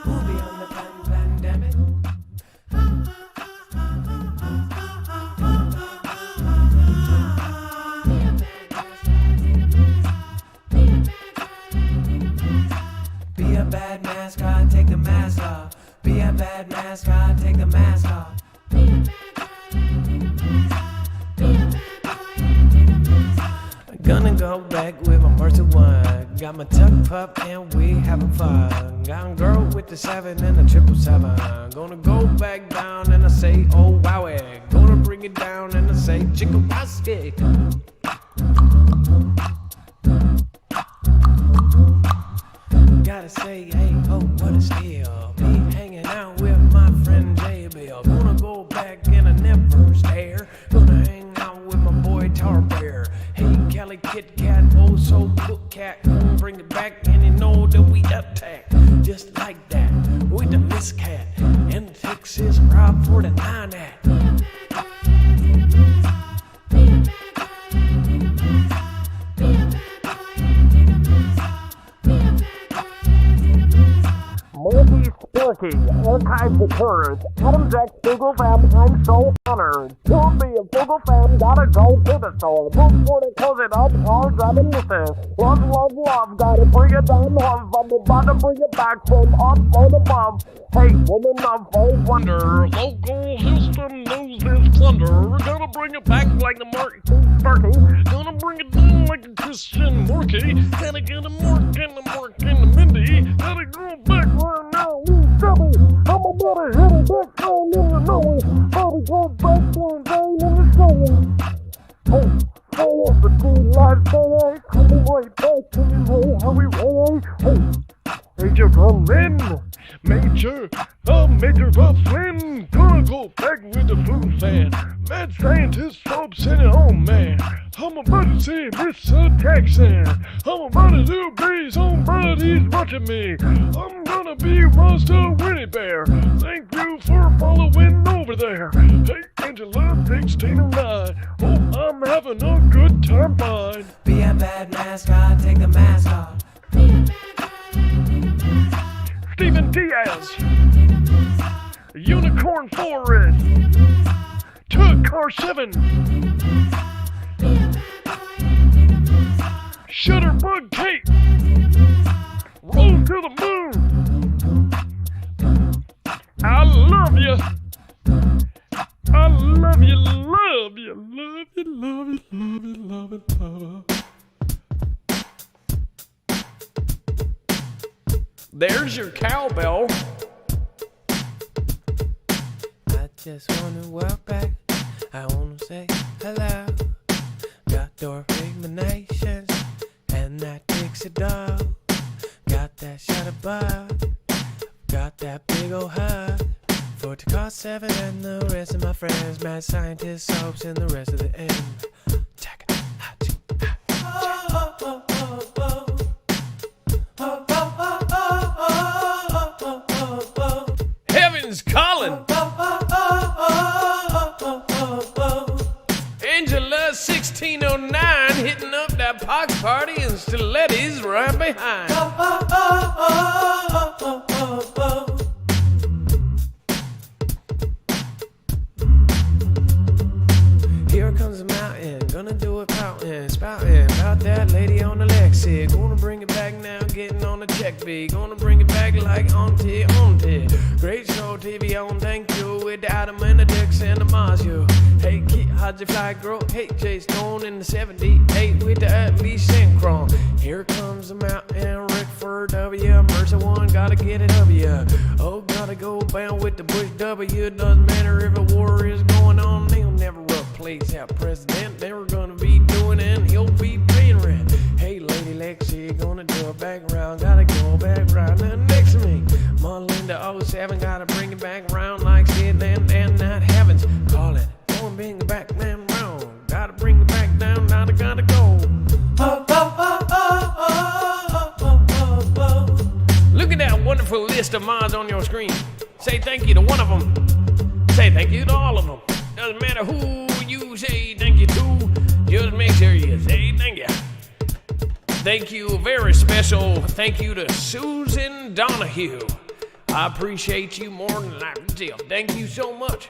We'll be on the pandemic. Be a bad mascot, take the mask off. Be a bad mascot, take the mask off. Gonna go back with my Mercer One. Got my tuck pup and we having fun. Got a girl with the 7 and the 777. Gonna go back down and I say, oh wowie. Gonna bring it down and I say, chickawowski. Gotta say, hey, oh, what a steal. Me hanging out with my friend J Bill. Gonna go back and I never stare. Gonna hang out with my boy Tar Bear. Hey, Kelly Kit Kat, oh so cook cat. Gonna bring it back and you know that we attack. Just like that, with the Miss Cat and the Texas Rob 49 at. Multi-sporty, archive returns. Adam Dex, Foogle fam, I'm so honored. To be a Foogle fam, gotta go to the store. Before they close it up, all grabbing the thing. Love, love, love, gotta bring it down, love. I'm about to bring it back from up on above. Hey, woman of all wonder, local Houston knows this plunder. We're gonna bring it back like the Marky Sparky. Gonna bring it down like a Christian Morky. Gotta get a Mork and a Mork and a Mindy. Gotta go back right now, we trouble. I'm about to hit it back down in the nose. Probably go back one day in the snow. Hey, follow the D-Live today. Coming right back to you know how we roll. Hey, Major Berlin. Major Bufflin, gonna go back with the food fan. Mad scientist, soap sending home, man. I'm about to see Mr. Texan. I'm about to do bees on buddies watching me. I'm gonna be Monster Winnie Bear. Thank you for following over there. Hey, Angela, 1609. Oh, I'm having a good time, fine. Be a bad mascot, take the mask off. Stephen Diaz, Unicorn Forest, Took Car 7, Shutterbug Kate, Roll to the Moon. I love you. Mr. Cowbell. I just wanna walk back. I wanna say hello. Got door emanations and that Dixie dog. Got that shot above. Got that big ol' hug. For to cost 7 and the rest of my friends, mad scientists, soaps, and the rest of the end. Check it. Heaven's calling. Angela 1609 hitting up that pox party and stilettos right behind. Here comes a mountain, gonna do a fountain, spouting about that lady on the Lexi. Gonna bring it back now, getting on the check B. Gonna bring it back like auntie. Great show, TV on, thank you, with the Adam and the Dex and the Mazio. Hey, Kit, how'd you fly, girl? Hey, Jay Stone in the 78 with the Atlee Synchron. Here comes the mountain, Rick for W, Mercer 1, gotta get it W. Oh, gotta go bound with the Bush W. Doesn't matter if a war is going on, they'll never replace our president. They were gonna be doing it, and he'll be paying rent. Hey, Lady Lexi, gonna do a back round, gotta go back round. Now next to me, Melinda 07, gotta bring it back round like Sid and that heavens. Call it, going bring it back man round. Gotta bring it back down, now I gotta go. Look at that wonderful list of mods on your screen. Say thank you to one of them. Say thank you to all of them. Doesn't matter who you say thank you to, just make sure you say thank you. Thank you, a very special thank you to Susan Donahue. I appreciate you more than I can tell. Thank you so much.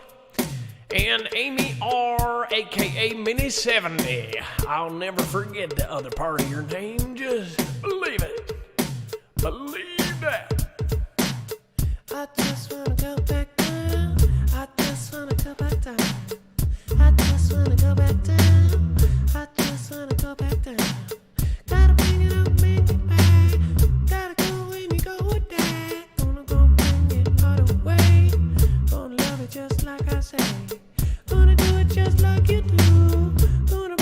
And Amy R, aka Mini 70. I'll never forget the other part of your name. Just believe it. Believe that. I just wanna go back down. I just wanna go back down. I just wanna go back down. I just wanna go back down. Gotta bring it up, bring it back. Gotta go when you go with that. Gonna go bring it all the way. Gonna love it just like I say. Gonna do it just like you do. Gonna